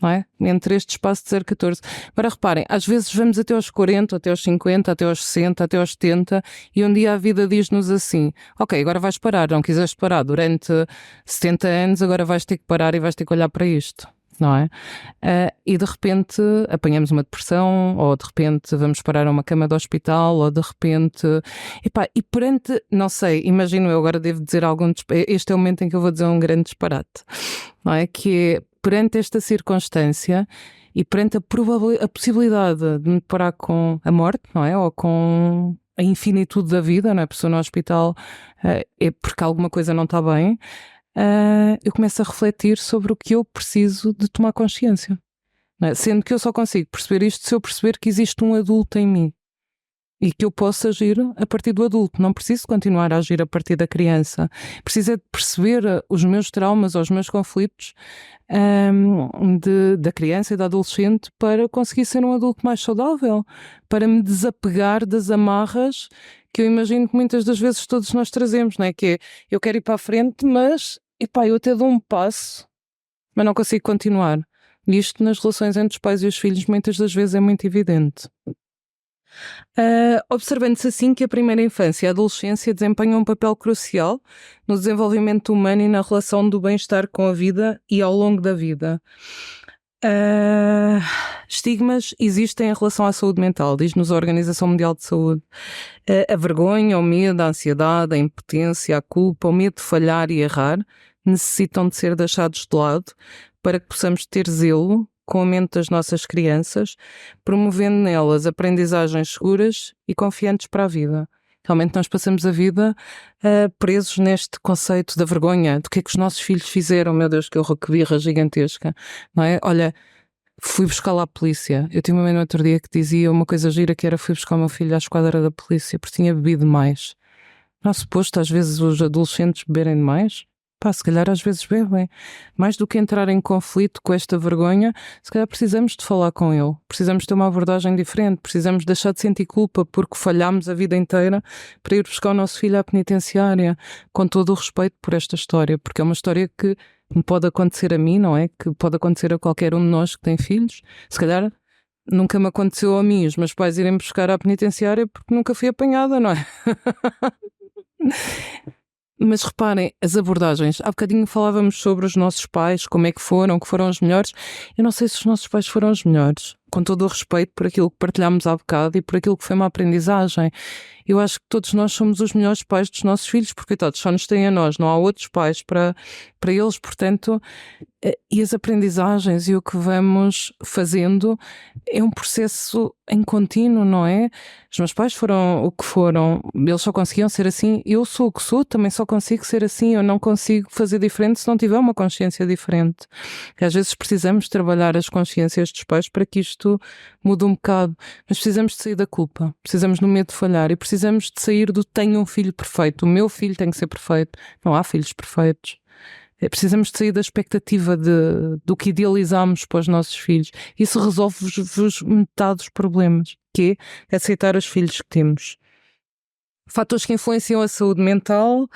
não é? Entre este espaço de 0 a 14. Agora reparem, às vezes vamos até aos 40, até aos 50, até aos 60, até aos 70 e um dia a vida diz-nos assim: ok, agora vais parar, não quiseste parar durante 70 anos, agora vais ter que parar e vais ter que olhar para isto. Não é? E de repente apanhamos uma depressão, ou de repente vamos parar a uma cama de hospital, ou de repente... e perante, não sei, imagino eu agora devo dizer este é o momento em que eu vou dizer um grande disparate, não é? Que é, perante esta circunstância e perante a possibilidade de me deparar com a morte, não é? Ou com a infinitude da vida, não é? A pessoa no hospital é porque alguma coisa não está bem. Eu começo a refletir sobre o que eu preciso de tomar consciência, não é? Sendo que eu só consigo perceber isto se eu perceber que existe um adulto em mim e que eu posso agir a partir do adulto. Não preciso continuar a agir a partir da criança. Preciso é de perceber os meus traumas ou os meus conflitos da criança e da adolescente para conseguir ser um adulto mais saudável, para me desapegar das amarras que eu imagino que muitas das vezes todos nós trazemos, não é? Que é, eu quero ir para a frente, mas eu até dou um passo, mas não consigo continuar. E isto nas relações entre os pais e os filhos muitas das vezes é muito evidente. Observando-se assim que a primeira infância e a adolescência desempenham um papel crucial no desenvolvimento humano e na relação do bem-estar com a vida e ao longo da vida. Estigmas existem em relação à saúde mental, diz-nos a Organização Mundial de Saúde. A vergonha, o medo, a ansiedade, a impotência, a culpa, o medo de falhar e errar necessitam de ser deixados de lado para que possamos ter zelo com a mente das nossas crianças, promovendo nelas aprendizagens seguras e confiantes para a vida. Realmente nós passamos a vida presos neste conceito da vergonha, do que é que os nossos filhos fizeram, meu Deus, que horror, que birra gigantesca, não é? Olha, fui buscar lá a polícia. Eu tinha uma mãe no outro dia que dizia uma coisa gira, que era: fui buscar o meu filho à esquadra da polícia porque tinha bebido demais. Não é suposto às vezes os adolescentes beberem demais? Pá, se calhar às vezes bebem. Mais do que entrar em conflito com esta vergonha, se calhar precisamos de falar com ele. Precisamos ter uma abordagem diferente. Precisamos deixar de sentir culpa porque falhámos a vida inteira para ir buscar o nosso filho à penitenciária, com todo o respeito por esta história, porque é uma história que me pode acontecer a mim, não é? Que pode acontecer a qualquer um de nós que tem filhos. Se calhar nunca me aconteceu a mim os meus pais irem buscar à penitenciária porque nunca fui apanhada, não é? Mas reparem, as abordagens, há bocadinho falávamos sobre os nossos pais, como é que foram os melhores. Eu não sei se os nossos pais foram os melhores, com todo o respeito por aquilo que partilhámos há bocado e por aquilo que foi uma aprendizagem. Eu acho que todos nós somos os melhores pais dos nossos filhos, porque coitados, só nos têm a nós, não há outros pais para eles, portanto, e as aprendizagens e o que vamos fazendo é um processo em contínuo, não é? Os meus pais foram o que foram, eles só conseguiam ser assim, eu sou o que sou, também só consigo ser assim, eu não consigo fazer diferente se não tiver uma consciência diferente. E às vezes precisamos trabalhar as consciências dos pais para que isto mude um bocado, mas precisamos de sair da culpa, precisamos do medo de falhar e precisamos de sair do tenho um filho perfeito, o meu filho tem que ser perfeito, não há filhos perfeitos. Precisamos de sair da expectativa do que idealizamos para os nossos filhos. Isso resolve-vos metade dos problemas, que é aceitar os filhos que temos. Fatores que influenciam a saúde mental,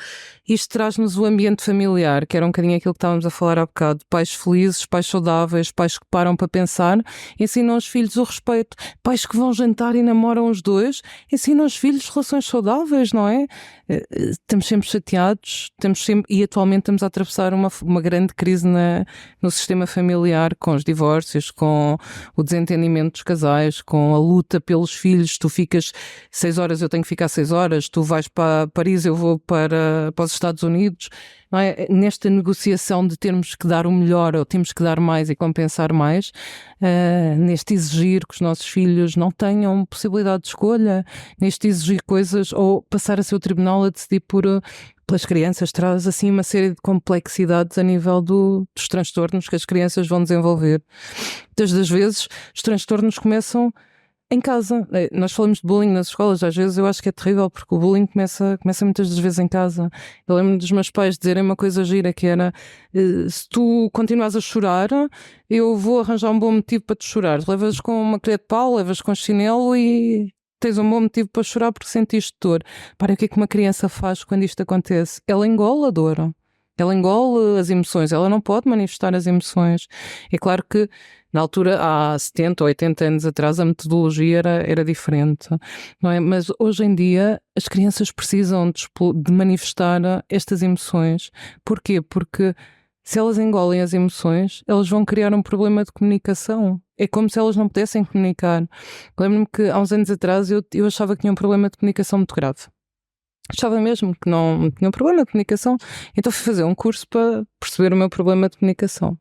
isto traz-nos o ambiente familiar, que era um bocadinho aquilo que estávamos a falar há bocado. Pais felizes, pais saudáveis, pais que param para pensar, ensinam aos filhos o respeito. Pais que vão jantar e namoram os dois, ensinam aos filhos relações saudáveis, não é? Estamos sempre chateados, e atualmente estamos a atravessar uma grande crise no sistema familiar, com os divórcios, com o desentendimento dos casais, com a luta pelos filhos. Tu ficas 6 horas, eu tenho que ficar 6 horas, tu vais para Paris, eu vou para os Estados Unidos, não é? Nesta negociação de termos que dar o melhor ou temos que dar mais e compensar mais, neste exigir que os nossos filhos não tenham possibilidade de escolha, neste exigir coisas ou passar a ser o tribunal a decidir pelas crianças, traz assim uma série de complexidades a nível dos transtornos que as crianças vão desenvolver. Muitas das vezes os transtornos começam em casa. Nós falamos de bullying nas escolas, às vezes eu acho que é terrível, porque o bullying começa muitas das vezes em casa. Eu lembro dos meus pais dizerem uma coisa gira, que era: se tu continuas a chorar, eu vou arranjar um bom motivo para te chorar. Levas com uma colher de pau, levas com chinelo e tens um bom motivo para chorar porque sentiste dor. Para o que é que uma criança faz quando isto acontece? Ela engole a dor. Ela engole as emoções, ela não pode manifestar as emoções. É claro que na altura, há 70 ou 80 anos atrás, a metodologia era diferente, não é? Mas hoje em dia as crianças precisam de manifestar estas emoções. Porquê? Porque se elas engolem as emoções, elas vão criar um problema de comunicação. É como se elas não pudessem comunicar. Lembro-me que há uns anos atrás eu achava que tinha um problema de comunicação muito grave. Achava mesmo que não tinha um problema de comunicação, então fui fazer um curso para perceber o meu problema de comunicação.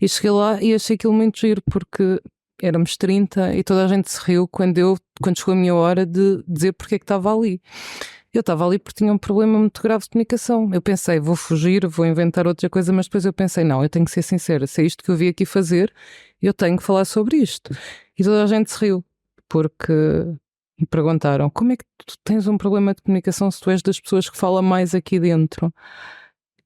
E cheguei lá e achei aquilo muito giro, porque éramos 30 e toda a gente se riu quando chegou a minha hora de dizer porque é que estava ali. Eu estava ali porque tinha um problema muito grave de comunicação. Eu pensei, vou fugir, vou inventar outra coisa, mas depois eu pensei, não, eu tenho que ser sincera, se é isto que eu vim aqui fazer, eu tenho que falar sobre isto. E toda a gente se riu, porque me perguntaram: como é que tu tens um problema de comunicação se tu és das pessoas que fala mais aqui dentro?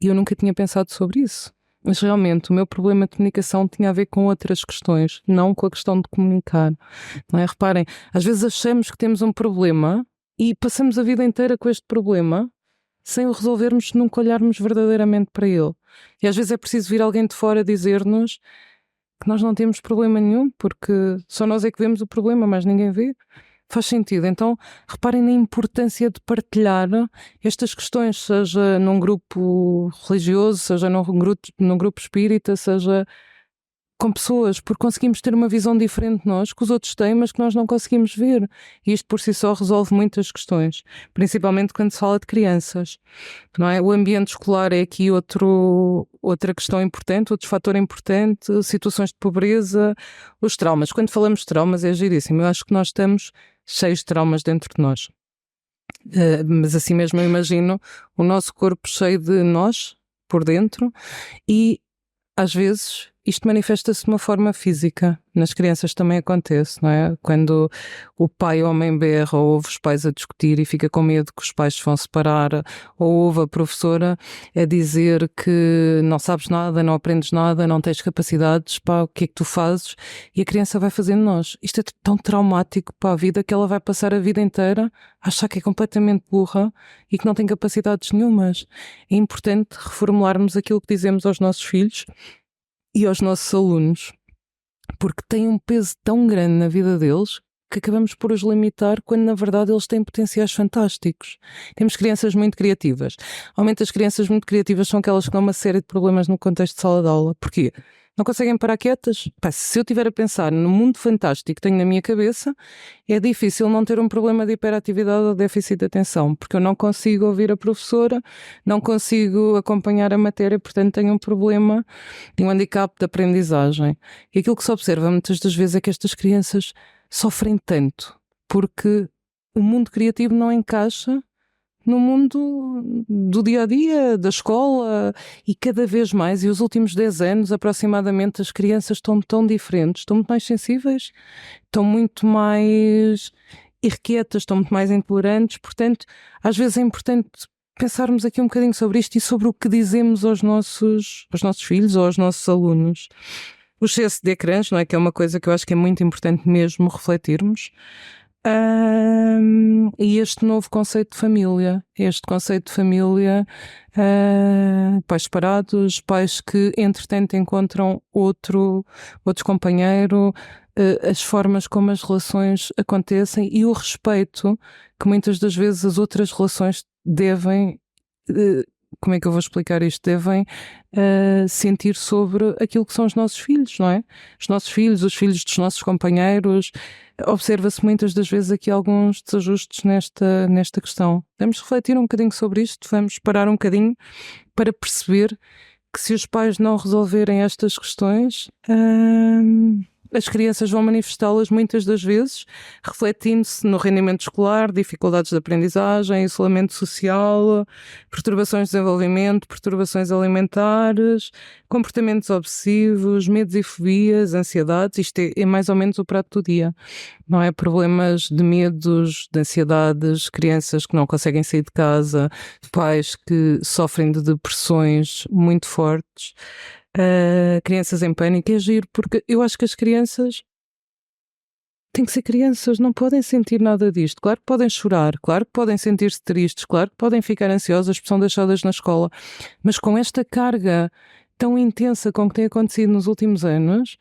E eu nunca tinha pensado sobre isso. Mas realmente o meu problema de comunicação tinha a ver com outras questões, não com a questão de comunicar. Não é? Reparem, às vezes achamos que temos um problema e passamos a vida inteira com este problema sem o resolvermos, se nunca olharmos verdadeiramente para ele. E às vezes é preciso vir alguém de fora dizer-nos que nós não temos problema nenhum, porque só nós é que vemos o problema, mas ninguém vê. Faz sentido. Então, reparem na importância de partilhar estas questões, seja num grupo religioso, seja num grupo espírita, seja com pessoas, porque conseguimos ter uma visão diferente de nós, que os outros têm, mas que nós não conseguimos ver. E isto por si só resolve muitas questões, principalmente quando se fala de crianças, não é? O ambiente escolar é aqui outra questão importante, outro fator importante, situações de pobreza, os traumas. Quando falamos de traumas é giríssimo, eu acho que nós estamos cheios de traumas dentro de nós. Mas assim mesmo eu imagino o nosso corpo cheio de nós, por dentro, e às vezes isto manifesta-se de uma forma física. Nas crianças também acontece, não é? Quando o pai ou a mãe berra ou ouve os pais a discutir e fica com medo que os pais se vão separar, ou ouve a professora a dizer que não sabes nada, não aprendes nada, não tens capacidades, pá, o que é que tu fazes? E a criança vai fazendo nós. Isto é tão traumático para a vida que ela vai passar a vida inteira a achar que é completamente burra e que não tem capacidades nenhumas. É importante reformularmos aquilo que dizemos aos nossos filhos e aos nossos alunos, porque tem um peso tão grande na vida deles que acabamos por os limitar quando na verdade eles têm potenciais fantásticos. Temos crianças muito criativas. Normalmente as crianças muito criativas são aquelas que dão uma série de problemas no contexto de sala de aula. Porquê? Não conseguem parar quietas? Pá, se eu estiver a pensar no mundo fantástico que tenho na minha cabeça, é difícil não ter um problema de hiperatividade ou déficit de atenção, porque eu não consigo ouvir a professora, não consigo acompanhar a matéria, portanto tenho um problema de um handicap de aprendizagem. E aquilo que se observa muitas das vezes é que estas crianças sofrem tanto porque o mundo criativo não encaixa no mundo do dia-a-dia, da escola, e cada vez mais, e os últimos 10 anos aproximadamente, as crianças estão tão diferentes, estão muito mais sensíveis, estão muito mais irrequietas, estão muito mais intolerantes, portanto, às vezes é importante pensarmos aqui um bocadinho sobre isto e sobre o que dizemos aos nossos filhos ou aos nossos alunos. O excesso de ecrãs, não é? Que é uma coisa que eu acho que é muito importante mesmo refletirmos. E este novo conceito de família, pais separados, pais que entretanto encontram outro companheiro, as formas como as relações acontecem e o respeito que muitas das vezes as outras relações devem, como é que eu vou explicar isto? Devem sentir sobre aquilo que são os nossos filhos, não é? Os nossos filhos, os filhos dos nossos companheiros. Observa-se muitas das vezes aqui alguns desajustes nesta questão. Vamos refletir um bocadinho sobre isto, vamos parar um bocadinho para perceber que se os pais não resolverem estas questões, as crianças vão manifestá-las muitas das vezes, refletindo-se no rendimento escolar, dificuldades de aprendizagem, isolamento social, perturbações de desenvolvimento, perturbações alimentares, comportamentos obsessivos, medos e fobias, ansiedades. Isto é mais ou menos o prato do dia, não é? Problemas de medos, de ansiedades, crianças que não conseguem sair de casa, pais que sofrem de depressões muito fortes. Crianças em pânico. É giro, porque eu acho que as crianças têm que ser crianças, não podem sentir nada disto. Claro que podem chorar, claro que podem sentir-se tristes, claro que podem ficar ansiosas porque são deixadas na escola, mas com esta carga tão intensa com que tem acontecido nos últimos anos,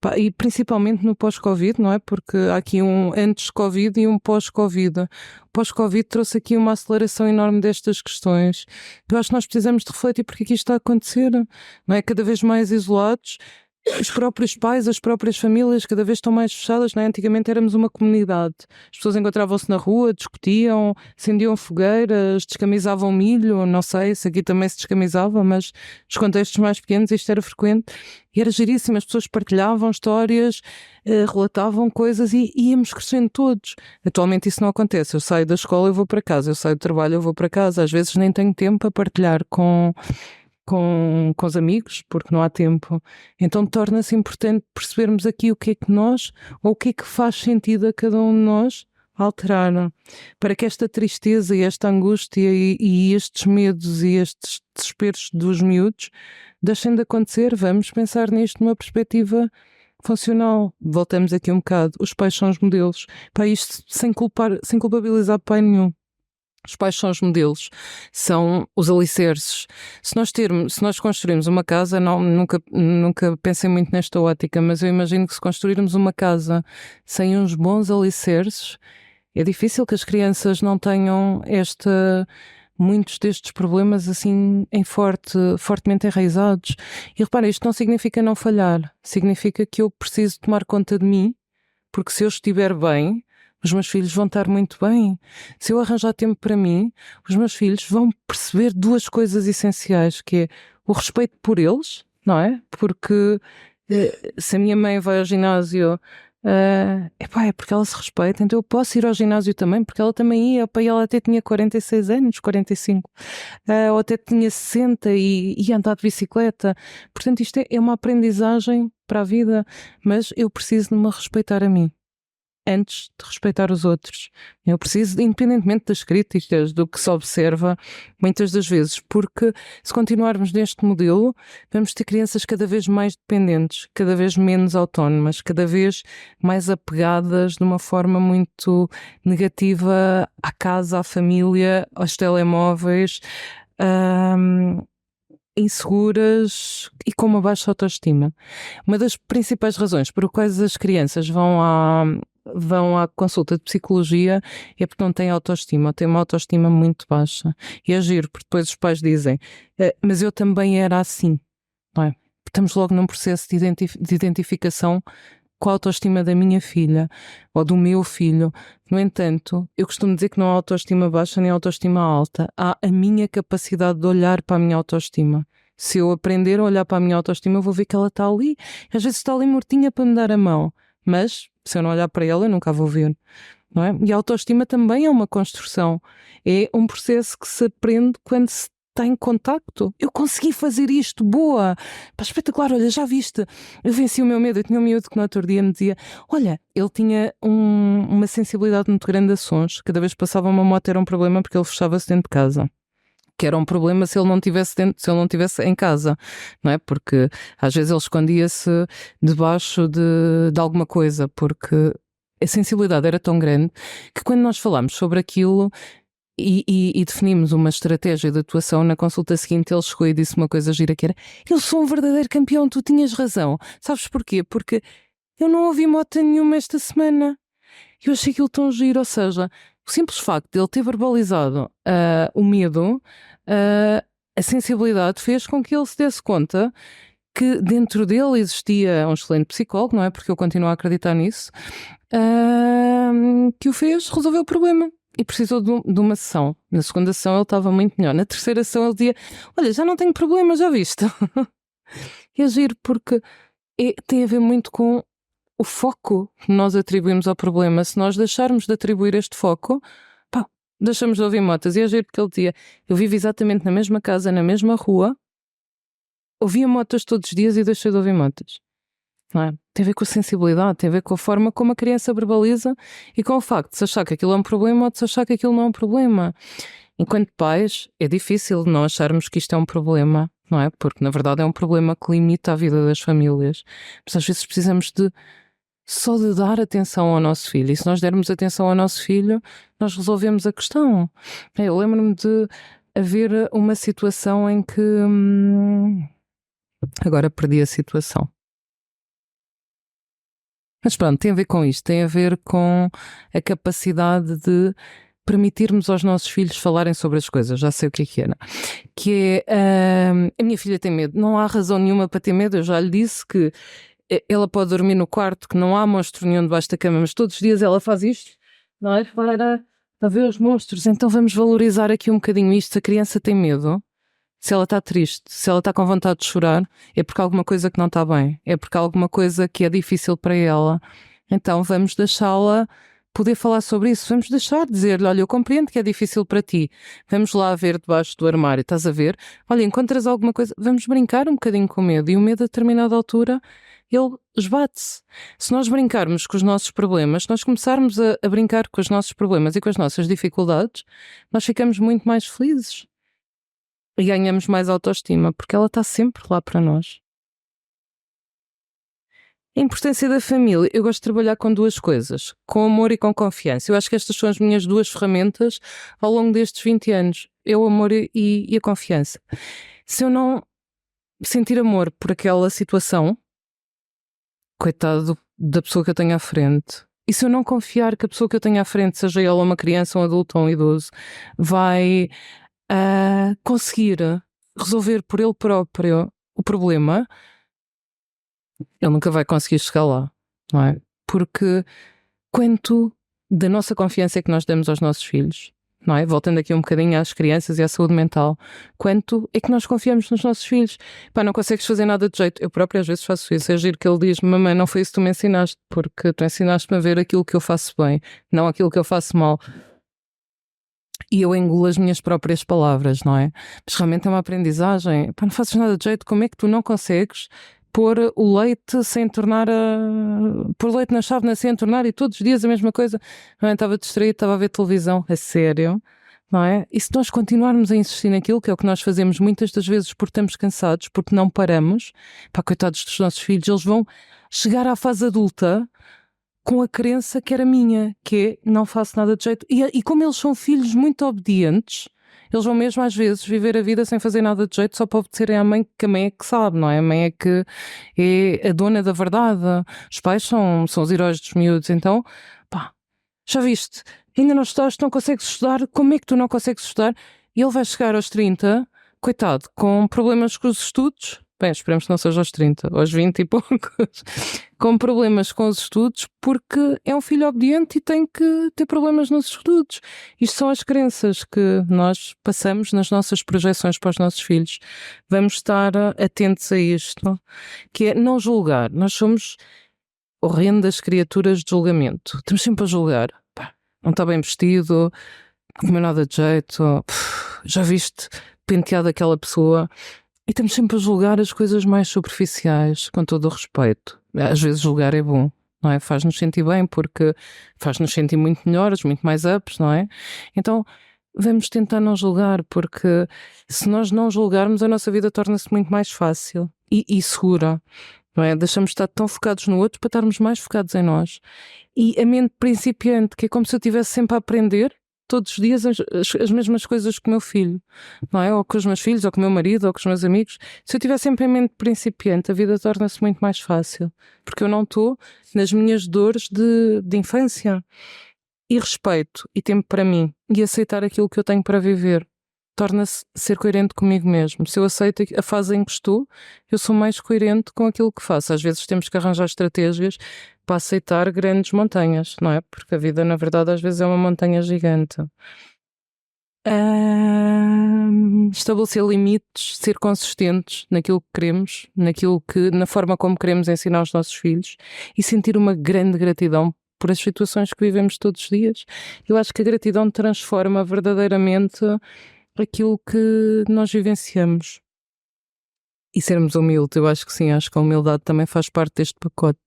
pá, e principalmente no pós-Covid, não é? Porque há aqui um antes-Covid e um pós-Covid. O pós-Covid trouxe aqui uma aceleração enorme destas questões. Eu acho que nós precisamos de refletir porque é que isto está a acontecer, não é? Cada vez mais isolados. Os próprios pais, as próprias famílias cada vez estão mais fechadas, não é? Antigamente éramos uma comunidade. As pessoas encontravam-se na rua, discutiam, acendiam fogueiras, descamisavam milho, não sei se aqui também se descamisava, mas nos contextos mais pequenos isto era frequente e era giríssimo. As pessoas partilhavam histórias, relatavam coisas e íamos crescendo todos. Atualmente isso não acontece. Eu saio da escola, eu vou para casa. Eu saio do trabalho, eu vou para casa. Às vezes nem tenho tempo para partilhar com os amigos, porque não há tempo. Então torna-se importante percebermos aqui o que é que nós, ou o que é que faz sentido a cada um de nós alterar, para que esta tristeza e esta angústia e estes medos e estes desesperos dos miúdos deixem de acontecer. Vamos pensar nisto numa perspectiva funcional. Voltamos aqui um bocado. Os pais são os modelos. Para isto sem culpabilizar pai nenhum. Os pais são os modelos, são os alicerces. Se nós construirmos uma casa, nunca pensei muito nesta ótica, mas eu imagino que se construirmos uma casa sem uns bons alicerces, é difícil que as crianças não tenham muitos destes problemas assim fortemente enraizados. E repara, isto não significa não falhar, significa que eu preciso tomar conta de mim, porque se eu estiver bem, os meus filhos vão estar muito bem. Se eu arranjar tempo para mim, os meus filhos vão perceber duas coisas essenciais, que é o respeito por eles, não é? Porque se a minha mãe vai ao ginásio, é porque ela se respeita, então eu posso ir ao ginásio também, porque ela também ia, e ela até tinha 46 anos, 45, ou até tinha 60 e ia andar de bicicleta. Portanto, isto é uma aprendizagem para a vida, mas eu preciso de me respeitar a mim antes de respeitar os outros. Eu preciso, independentemente das críticas, do que se observa, muitas das vezes, porque se continuarmos neste modelo, vamos ter crianças cada vez mais dependentes, cada vez menos autónomas, cada vez mais apegadas de uma forma muito negativa à casa, à família, aos telemóveis, inseguras e com uma baixa autoestima. Uma das principais razões por quais as crianças vão à consulta de psicologia é porque não têm autoestima, ou têm uma autoestima muito baixa. E é giro, porque depois os pais dizem, mas eu também era assim, não é? Estamos logo num processo de identificação com a autoestima da minha filha ou do meu filho. No entanto, eu costumo dizer que não há autoestima baixa nem autoestima alta. Há a minha capacidade de olhar para a minha autoestima. Se eu aprender a olhar para a minha autoestima, eu vou ver que ela está ali. Às vezes está ali mortinha para me dar a mão. Mas, se eu não olhar para ela, eu nunca a vou ver. Não é? E a autoestima também é uma construção. É um processo que se aprende quando se está em contacto. Eu consegui fazer isto, boa! Pá, espetacular, olha, já viste? Eu venci o meu medo. Eu tinha um miúdo que no outro dia me dizia, olha, ele tinha uma sensibilidade muito grande a sons. Cada vez que passava uma moto era um problema porque ele fechava-se dentro de casa. Que era um problema se ele não tivesse em casa, não é? Porque às vezes ele escondia-se debaixo de alguma coisa, porque a sensibilidade era tão grande que quando nós falámos sobre aquilo e definimos uma estratégia de atuação, na consulta seguinte ele chegou e disse uma coisa gira que era: eu sou um verdadeiro campeão, tu tinhas razão. Sabes porquê? Porque eu não ouvi moto nenhuma esta semana. Eu achei aquilo tão giro, ou seja, o simples facto de ele ter verbalizado o medo, a sensibilidade fez com que ele se desse conta que dentro dele existia um excelente psicólogo, não é? Porque eu continuo a acreditar nisso, que o fez resolver o problema. E precisou de uma sessão. Na segunda sessão ele estava muito melhor. Na terceira sessão ele dizia: olha, já não tenho problema, já viste? E é giro porque tem a ver muito com o foco que nós atribuímos ao problema. Se nós deixarmos de atribuir este foco, deixamos de ouvir motas. E é giro porque ele dizia: eu vivo exatamente na mesma casa, na mesma rua, ouvia motas todos os dias e deixei de ouvir motas. Não é? Tem a ver com a sensibilidade, tem a ver com a forma como a criança verbaliza e com o facto de se achar que aquilo é um problema ou de se achar que aquilo não é um problema. Enquanto pais, é difícil não acharmos que isto é um problema, não é? Porque na verdade é um problema que limita a vida das famílias. Mas às vezes precisamos só de dar atenção ao nosso filho. E se nós dermos atenção ao nosso filho, nós resolvemos a questão. Eu lembro-me de haver uma situação em que... agora perdi a situação. Mas pronto, tem a ver com isto. Tem a ver com a capacidade de permitirmos aos nossos filhos falarem sobre as coisas. Já sei o que era. Que é... a minha filha tem medo. Não há razão nenhuma para ter medo. Eu já lhe disse que ela pode dormir no quarto, que não há monstro nenhum debaixo da cama, mas todos os dias ela faz isto, não é? Para ver os monstros. Então vamos valorizar aqui um bocadinho isto. Se a criança tem medo, se ela está triste, se ela está com vontade de chorar, é porque há alguma coisa que não está bem, é porque há alguma coisa que é difícil para ela. Então vamos deixá-la poder falar sobre isso, vamos deixar de dizer-lhe: olha, eu compreendo que é difícil para ti, vamos lá ver debaixo do armário, estás a ver? Olha, encontras alguma coisa, vamos brincar um bocadinho com o medo. E o medo a determinada altura ele esbate-se. Se nós brincarmos com os nossos problemas, se nós começarmos a brincar com os nossos problemas e com as nossas dificuldades, nós ficamos muito mais felizes e ganhamos mais autoestima, porque ela está sempre lá para nós. A importância da família. Eu gosto de trabalhar com duas coisas, com amor e com confiança. Eu acho que estas são as minhas duas ferramentas ao longo destes 20 anos. É o amor e a confiança. Se eu não sentir amor por aquela situação, coitado da pessoa que eu tenho à frente, e se eu não confiar que a pessoa que eu tenho à frente, seja ela uma criança, um adulto ou um idoso, vai conseguir resolver por ele próprio o problema, ele nunca vai conseguir chegar lá, não é? Porque quanto da nossa confiança é que nós damos aos nossos filhos, não é? Voltando aqui um bocadinho às crianças e à saúde mental, quanto é que nós confiamos nos nossos filhos? Pá, não consegues fazer nada de jeito. Eu própria às vezes faço isso. É giro que ele diz: mamãe, não foi isso que tu me ensinaste, porque tu ensinaste-me a ver aquilo que eu faço bem, não aquilo que eu faço mal. E eu engulo as minhas próprias palavras, não é? Mas realmente é uma aprendizagem. Pá, não fazes nada de jeito. Como é que tu não consegues pôr o leite sem tornar pôr leite na chávena sem tornar, e todos os dias a mesma coisa? Não é? Estava distraído, estava a ver televisão, a sério, não é? E se nós continuarmos a insistir naquilo, que é o que nós fazemos muitas das vezes porque estamos cansados, porque não paramos, pá, coitados dos nossos filhos, eles vão chegar à fase adulta com a crença que era minha, que é: não faço nada de jeito. E como eles são filhos muito obedientes, eles vão mesmo às vezes viver a vida sem fazer nada de jeito, só para obedecerem à mãe, que a mãe é que sabe, não é? A mãe é que é a dona da verdade. Os pais são os heróis dos miúdos. Então, pá, já viste? Ainda não estudaste, não consegues estudar. Como é que tu não consegues estudar? E ele vai chegar aos 30, coitado, com problemas com os estudos. Bem, esperemos que não seja aos 30, aos 20 e poucos, com problemas com os estudos, porque é um filho obediente e tem que ter problemas nos estudos. Isto são as crenças que nós passamos nas nossas projeções para os nossos filhos. Vamos estar atentos a isto, que é não julgar. Nós somos horrendas criaturas de julgamento. Estamos sempre a julgar. Pá, não está bem vestido, não comeu nada de jeito, já viste penteado aquela pessoa. E estamos sempre a julgar as coisas mais superficiais, com todo o respeito. Às vezes julgar é bom, não é? Faz-nos sentir bem, porque faz-nos sentir muito melhores, muito mais ups, não é? Então vamos tentar não julgar, porque se nós não julgarmos, a nossa vida torna-se muito mais fácil e segura, não é? Deixamos de estar tão focados no outro para estarmos mais focados em nós. E a mente principiante, que é como se eu estivesse sempre a aprender todos os dias as mesmas coisas que o meu filho, não é? Ou com os meus filhos, ou com o meu marido, ou com os meus amigos. Se eu tiver sempre em mente principiante, a vida torna-se muito mais fácil, porque eu não estou nas minhas dores de infância. E respeito e tempo para mim e aceitar aquilo que eu tenho para viver torna-se ser coerente comigo mesmo. Se eu aceito a fase em que estou, eu sou mais coerente com aquilo que faço. Às vezes temos que arranjar estratégias para aceitar grandes montanhas, não é? Porque a vida, na verdade, às vezes é uma montanha gigante. Estabelecer limites, ser consistentes naquilo que queremos, na forma como queremos ensinar aos nossos filhos, e sentir uma grande gratidão por as situações que vivemos todos os dias. Eu acho que a gratidão transforma verdadeiramente aquilo que nós vivenciamos. E sermos humildes, eu acho que sim, acho que a humildade também faz parte deste pacote.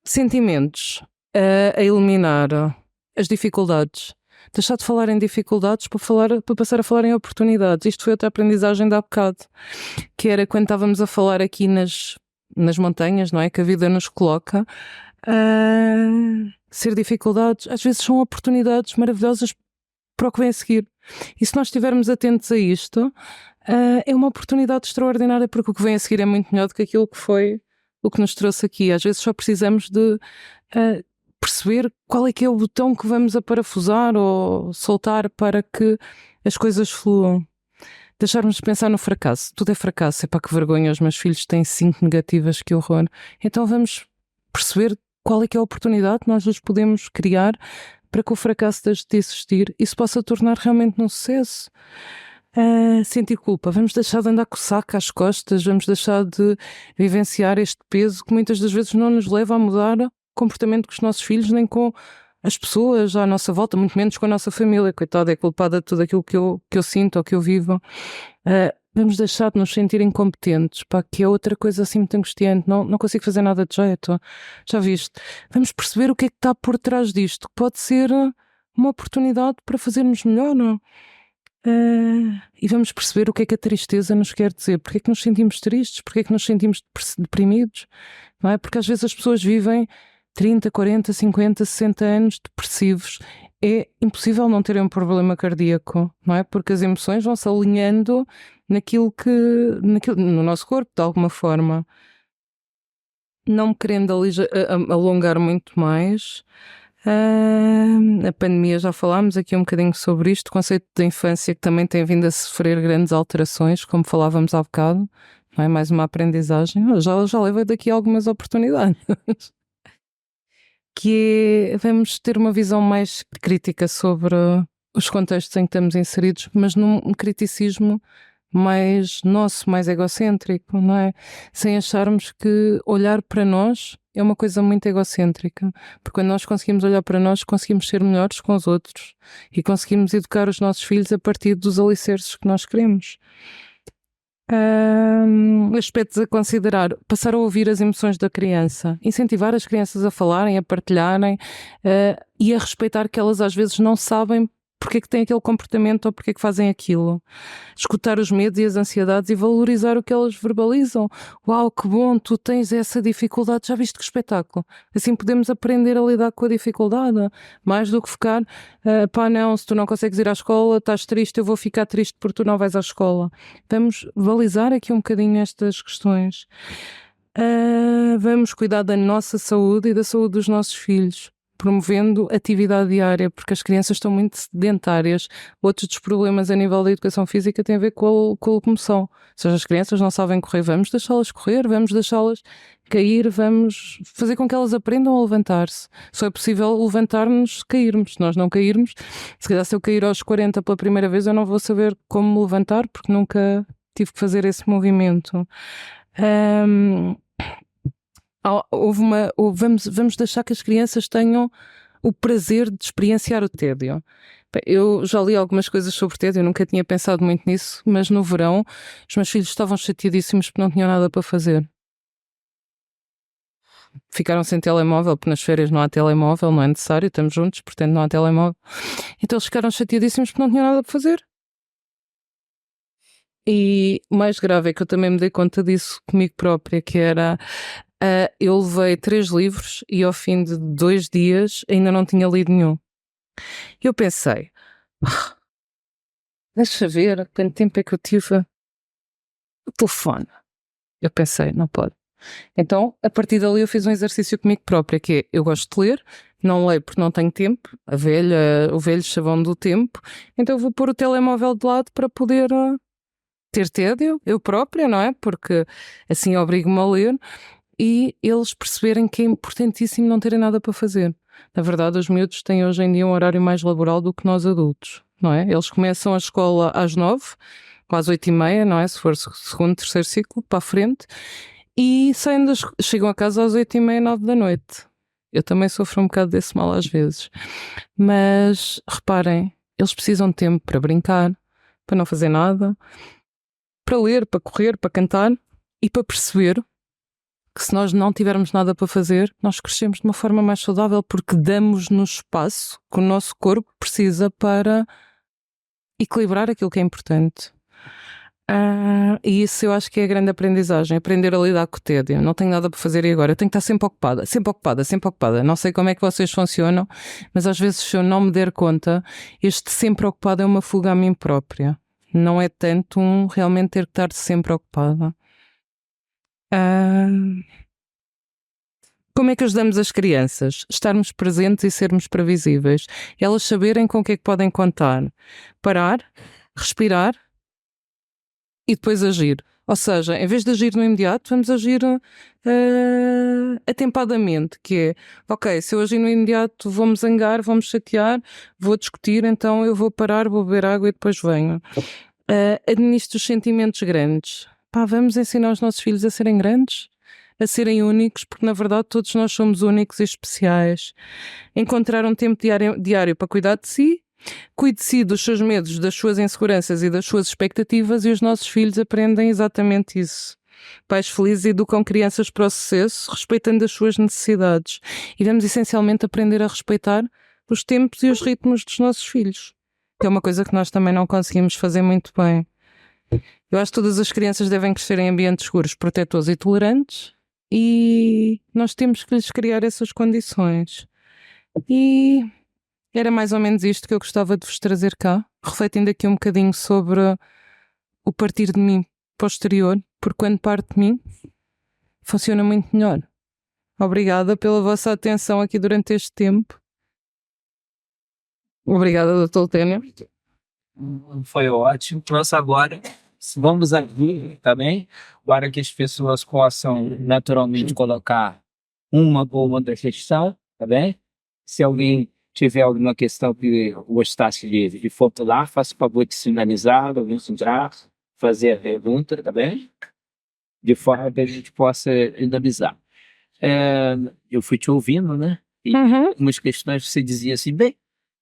Sentimentos a eliminar: as dificuldades. Deixar de falar em dificuldades para passar a falar em oportunidades. Isto foi outra aprendizagem de há bocado, que era quando estávamos a falar aqui nas montanhas, não é? Que a vida nos coloca. Ser dificuldades, às vezes são oportunidades maravilhosas para o que vem a seguir. E se nós estivermos atentos a isto, é uma oportunidade extraordinária, porque o que vem a seguir é muito melhor do que aquilo que foi o que nos trouxe aqui. Às vezes só precisamos de perceber qual é que é o botão que vamos a parafusar ou soltar para que as coisas fluam. Deixarmos de pensar no fracasso. Tudo é fracasso. É para que vergonha, os meus filhos têm 5 negativas, que horror. Então vamos perceber qual é que é a oportunidade que nós lhes podemos criar para que o fracasso deixe de existir e se possa tornar realmente um sucesso. Sentir culpa. Vamos deixar de andar com o saco às costas, vamos deixar de vivenciar este peso que muitas das vezes não nos leva a mudar o comportamento com os nossos filhos, nem com as pessoas à nossa volta, muito menos com a nossa família. Coitada, é culpada de tudo aquilo que eu sinto ou que eu vivo. Vamos deixar de nos sentir incompetentes, pá, que é outra coisa assim muito angustiante. Não consigo fazer nada de jeito. Já viste? Vamos perceber o que é que está por trás disto, que pode ser uma oportunidade para fazermos melhor, não? E vamos perceber o que é que a tristeza nos quer dizer. Porque é que nos sentimos tristes? Porque é que nos sentimos deprimidos? Não é? Porque às vezes as pessoas vivem 30, 40, 50, 60 anos depressivos. É impossível não terem um problema cardíaco, não é? Porque as emoções vão-se alinhando no nosso corpo, de alguma forma. Não me querendo alongar muito mais, A pandemia, já falámos aqui um bocadinho sobre isto, o conceito da infância que também tem vindo a sofrer grandes alterações, como falávamos há bocado, não é? Mais uma aprendizagem. Já leva daqui algumas oportunidades. Que é, vamos ter uma visão mais crítica sobre os contextos em que estamos inseridos, mas num criticismo mais nosso, mais egocêntrico, não é? Sem acharmos que olhar para nós é uma coisa muito egocêntrica, porque quando nós conseguimos olhar para nós, conseguimos ser melhores com os outros e conseguimos educar os nossos filhos a partir dos alicerces que nós queremos. Aspectos a considerar: passar a ouvir as emoções da criança, incentivar as crianças a falarem, a partilharem e a respeitar que elas às vezes não sabem porque é que têm aquele comportamento ou porque é que fazem aquilo. Escutar os medos e as ansiedades e valorizar o que elas verbalizam. Uau, que bom, tu tens essa dificuldade, já viste que espetáculo? Assim podemos aprender a lidar com a dificuldade, mais do que ficar pá, não, se tu não consegues ir à escola, estás triste, eu vou ficar triste porque tu não vais à escola. Vamos balizar aqui um bocadinho estas questões. Vamos cuidar da nossa saúde e da saúde dos nossos filhos, promovendo atividade diária, porque as crianças estão muito sedentárias. Outros dos problemas a nível da educação física têm a ver com a locomoção. Ou seja, as crianças não sabem correr, vamos deixá-las correr, vamos deixá-las cair, vamos fazer com que elas aprendam a levantar-se. Só é possível levantar-nos se cairmos. Se nós não cairmos, se calhar se eu cair aos 40 pela primeira vez, eu não vou saber como me levantar, porque nunca tive que fazer esse movimento. Vamos deixar que as crianças tenham o prazer de experienciar o tédio. Eu já li algumas coisas sobre tédio, eu nunca tinha pensado muito nisso, mas no verão os meus filhos estavam chateadíssimos porque não tinham nada para fazer. Ficaram sem telemóvel, porque nas férias não há telemóvel, não é necessário, estamos juntos, portanto não há telemóvel. Então eles ficaram chateadíssimos porque não tinham nada para fazer. E o mais grave é que eu também me dei conta disso comigo própria, que era... eu levei 3 livros e ao fim de 2 dias ainda não tinha lido nenhum. Eu pensei, deixa ver quanto tempo é que eu tive o telefone. Eu pensei, não pode. Então, a partir dali eu fiz um exercício comigo própria, que é, eu gosto de ler, não leio porque não tenho tempo, o velho chavão do tempo, então eu vou pôr o telemóvel de lado para poder ter tédio, eu própria, não é? Porque assim obrigo-me a ler. E eles perceberem que é importantíssimo não terem nada para fazer. Na verdade, os miúdos têm hoje em dia um horário mais laboral do que nós adultos, não é? Eles começam a escola às 9, às 8h30, não é? Se for segundo, terceiro ciclo, para a frente, e chegam a casa às 8h30, 9 da noite. Eu também sofro um bocado desse mal às vezes. Mas, reparem, eles precisam de tempo para brincar, para não fazer nada, para ler, para correr, para cantar e para perceber que se nós não tivermos nada para fazer, nós crescemos de uma forma mais saudável porque damos-nos espaço que o nosso corpo precisa para equilibrar aquilo que é importante. E isso eu acho que é a grande aprendizagem, aprender a lidar com o tédio. Não tenho nada para fazer e agora eu tenho que estar sempre ocupada, sempre ocupada, sempre ocupada. Não sei como é que vocês funcionam, mas às vezes se eu não me der conta, este sempre ocupado é uma fuga a mim própria. Não é tanto realmente ter que estar sempre ocupada. Como é que ajudamos as crianças? Estarmos presentes e sermos previsíveis. Elas saberem com o que é que podem contar. Parar, respirar e depois agir. Ou seja, em vez de agir no imediato, vamos agir atempadamente, que é, ok, se eu agir no imediato vou-me zangar, vou-me chatear, vou discutir, então eu vou parar, vou beber água e depois venho. Administro os sentimentos grandes. Vamos ensinar os nossos filhos a serem grandes, a serem únicos, porque na verdade todos nós somos únicos e especiais. Encontrar um tempo diário para cuidar de si, cuide de si, dos seus medos, das suas inseguranças e das suas expectativas, e os nossos filhos aprendem exatamente isso. Pais felizes educam crianças para o sucesso, respeitando as suas necessidades. E vamos essencialmente aprender a respeitar os tempos e os ritmos dos nossos filhos, que é uma coisa que nós também não conseguimos fazer muito bem. Eu acho que todas as crianças devem crescer em ambientes seguros, protetores e tolerantes, e nós temos que lhes criar essas condições. E era mais ou menos isto que eu gostava de vos trazer cá, refletindo aqui um bocadinho sobre o partir de mim posterior, porque quando parte de mim funciona muito melhor. Obrigada pela vossa atenção aqui durante este tempo Obrigada, doutor Tênia. Foi ótimo. Nós agora vamos aqui, tá bem? Agora que as pessoas possam naturalmente colocar uma ou outra questão, tá bem? Se alguém tiver alguma questão que gostasse de formular, faça o favor de sinalizar, alguém entrar, fazer a pergunta, tá bem? De forma que a gente possa analisar. Eu fui te ouvindo, né? E Uhum. algumas questões você dizia assim, bem,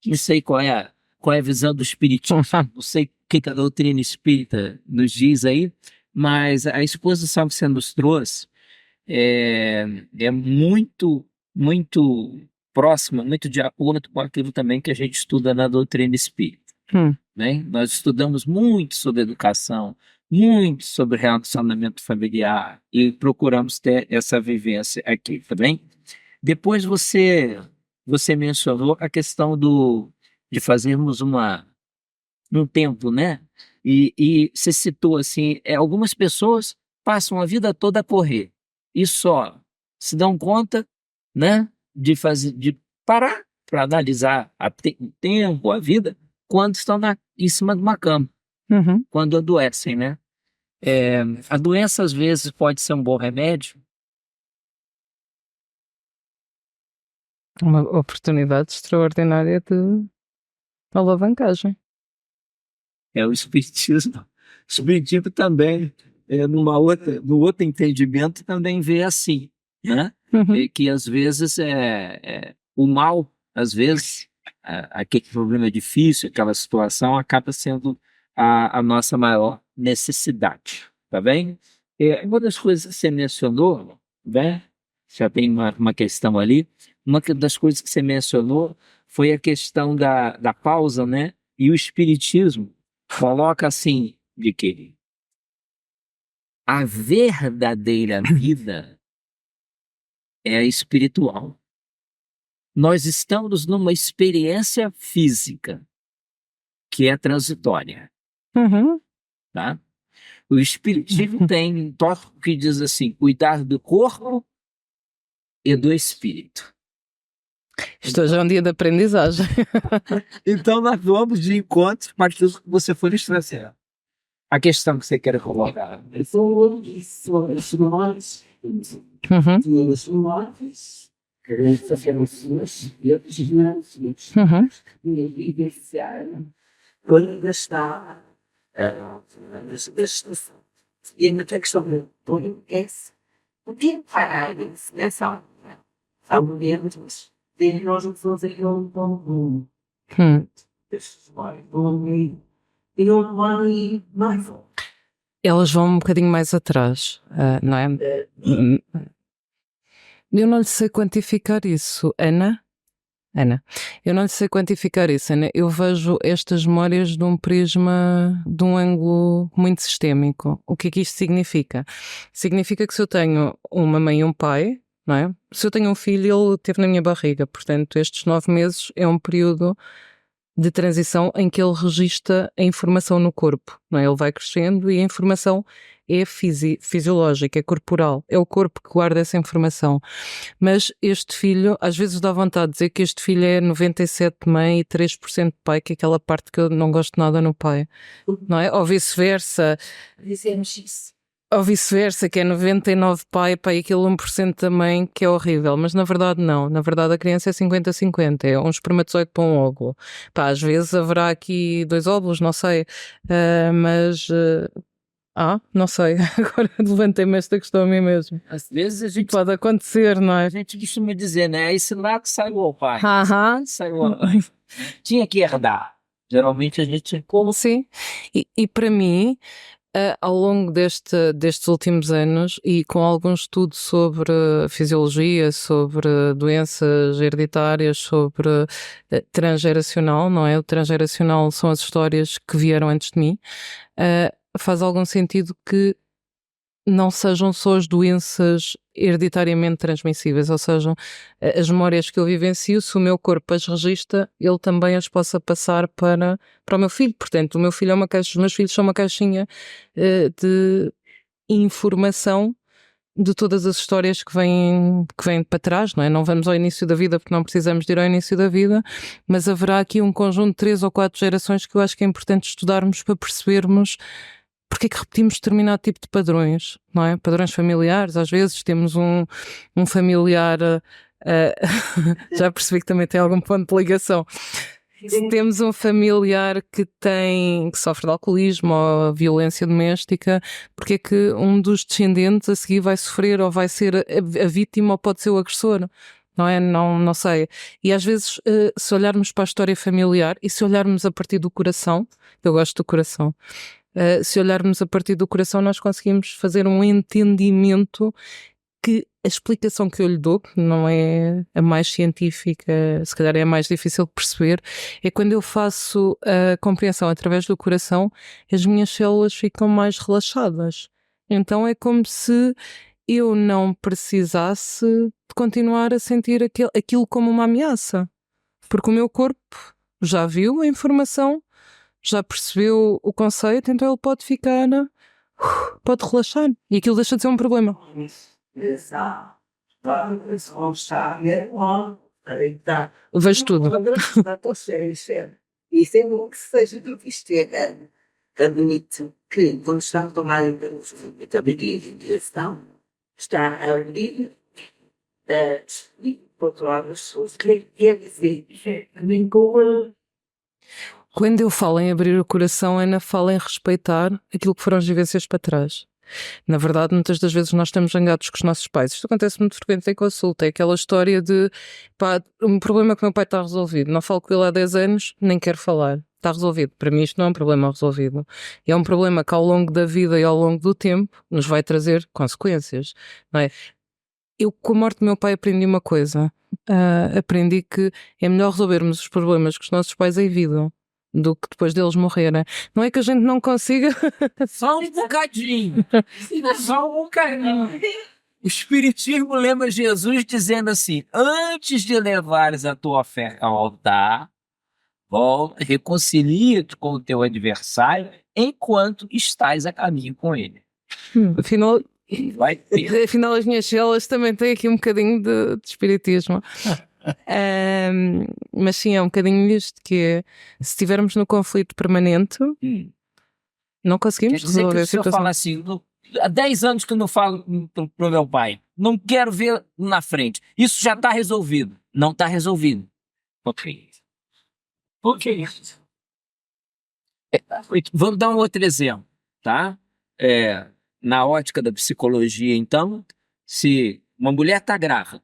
não sei qual é a visão do espiritismo, não sei o que a doutrina espírita nos diz aí, mas a exposição que você nos trouxe é muito, muito próxima, muito de acordo com aquilo também que a gente estuda na doutrina espírita. Né? Nós estudamos muito sobre educação, muito sobre relacionamento familiar e procuramos ter essa vivência aqui, tá bem? Depois você mencionou a questão de fazermos um tempo, né? E você citou assim, algumas pessoas passam a vida toda a correr e só se dão conta, né? De parar para analisar o tempo, a vida, quando estão em cima de uma cama, Uhum. quando adoecem, né? A doença às vezes pode ser um bom remédio. Uma oportunidade extraordinária de alavancagem. O espiritismo. O espiritismo também, no outro entendimento, também vê assim, né? Uhum. E que às vezes o mal, às vezes, aquele problema difícil, aquela situação, acaba sendo a nossa maior necessidade, tá bem? Uma das coisas que você mencionou, né? Já tem uma questão ali. Uma das coisas que você mencionou foi a questão da pausa, né? E o espiritismo coloca assim, de que a verdadeira vida é a espiritual. Nós estamos numa experiência física que é transitória, Uhum. tá? O espiritismo tem um tópico que diz assim, cuidar do corpo e do espírito. Isto já é um dia de aprendizagem. Então nós vamos de encontro para aquilo que você for nos trazer. A questão que você quer colocar. Uhum. Uhum. Quando está e na questão do o tempo parado nessa momentos de nós não fazer um bom Elas vão um bocadinho mais atrás, não é? Eu não lhe sei quantificar isso, Ana. Eu não lhe sei quantificar isso, Ana. Eu vejo estas memórias de um prisma, de um ângulo muito sistémico. O que é que isto significa? Significa que se eu tenho uma mãe e um pai, não é? Se eu tenho um filho, ele esteve na minha barriga. Portanto, estes 9 meses é um período de transição em que ele registra a informação no corpo, não é? Ele vai crescendo e a informação é fisiológica, é corporal, é o corpo que guarda essa informação. Mas este filho, às vezes dá vontade de dizer que este filho é 97% mãe e 3% pai, que é aquela parte que eu não gosto nada no pai, não é? Ou vice-versa. Dizemos isso. Ou vice-versa, que é 99 pai e aquele 1% da mãe, que é horrível. Mas na verdade não. Na verdade a criança é 50-50. É um espermatozoide para um óvulo. Pá, às vezes haverá aqui 2 óvulos, não sei. Não sei. Agora levantei-me esta questão a mim mesmo. Às vezes a gente Pode acontecer, não é? A gente costuma dizer, né? Esse lá que saiu ao pai. Aham. Saiu ao pai. Tinha que herdar. Geralmente a gente... Como sim? E para mim, ao longo destes últimos anos e com algum estudo sobre fisiologia, sobre doenças hereditárias, sobre transgeracional, não é? O transgeracional são as histórias que vieram antes de mim, faz algum sentido que não sejam só as doenças hereditariamente transmissíveis, ou seja, as memórias que eu vivencio, se o meu corpo as registra, ele também as possa passar para o meu filho. Portanto, o meu filho é uma caixa, os meus filhos são uma caixinha de informação de todas as histórias que vêm para trás, não é? Não vamos ao início da vida porque não precisamos de ir ao início da vida, mas haverá aqui um conjunto de 3 ou 4 gerações que eu acho que é importante estudarmos para percebermos porque é que repetimos determinado tipo de padrões, não é? Padrões familiares, às vezes temos um familiar, já percebi que também tem algum ponto de ligação. Se temos um familiar que sofre de alcoolismo ou violência doméstica, porque é que um dos descendentes a seguir vai sofrer ou vai ser a vítima ou pode ser o agressor? Não é? Não sei. E às vezes, se olharmos para a história familiar e se olharmos a partir do coração, eu gosto do coração, se olharmos a partir do coração, nós conseguimos fazer um entendimento que a explicação que eu lhe dou, que não é a mais científica, se calhar é a mais difícil de perceber, é quando eu faço a compreensão através do coração, as minhas células ficam mais relaxadas. Então é como se eu não precisasse de continuar a sentir aquilo como uma ameaça. Porque o meu corpo já viu a informação, já percebeu o conceito, então ele pode ficar, pode relaxar. E aquilo deixa de ser um problema. Vejo tudo. Isso é bom que seja visto. Admite que, quando está a tomar a medicação, está a abrir por outro lado, as pessoas quer dizer Quando eu falo em abrir o coração, Ana fala em respeitar aquilo que foram as vivências para trás. Na verdade, muitas das vezes nós estamos zangados com os nossos pais. Isto acontece muito frequente em consulta. É aquela história de, um problema que o meu pai está resolvido. Não falo com ele há 10 anos, nem quero falar. Está resolvido. Para mim isto não é um problema resolvido. É um problema que ao longo da vida e ao longo do tempo nos vai trazer consequências, não é? Eu, com a morte do meu pai, aprendi uma coisa. Aprendi que é melhor resolvermos os problemas que os nossos pais em vida do que depois deles morrerem. Não é que a gente não consiga... Só um bocadinho. Só um bocadinho. O Espiritismo lembra Jesus dizendo assim: antes de levares a tua fé ao altar, volta, reconcilia-te com o teu adversário enquanto estás a caminho com ele. Afinal, Vai ter. afinal, as minhas células também têm aqui um bocadinho de espiritismo. Mas sim, é um bocadinho isto que é, se estivermos no conflito permanente, não conseguimos Quer dizer que resolver o a senhor situação. fala assim: há 10 anos que eu não falo pro meu pai, não quero ver na frente, isso já está resolvido. Não está resolvido. Ok. Vamos dar um outro exemplo, tá? Na ótica da psicologia, então, se uma mulher está grávida,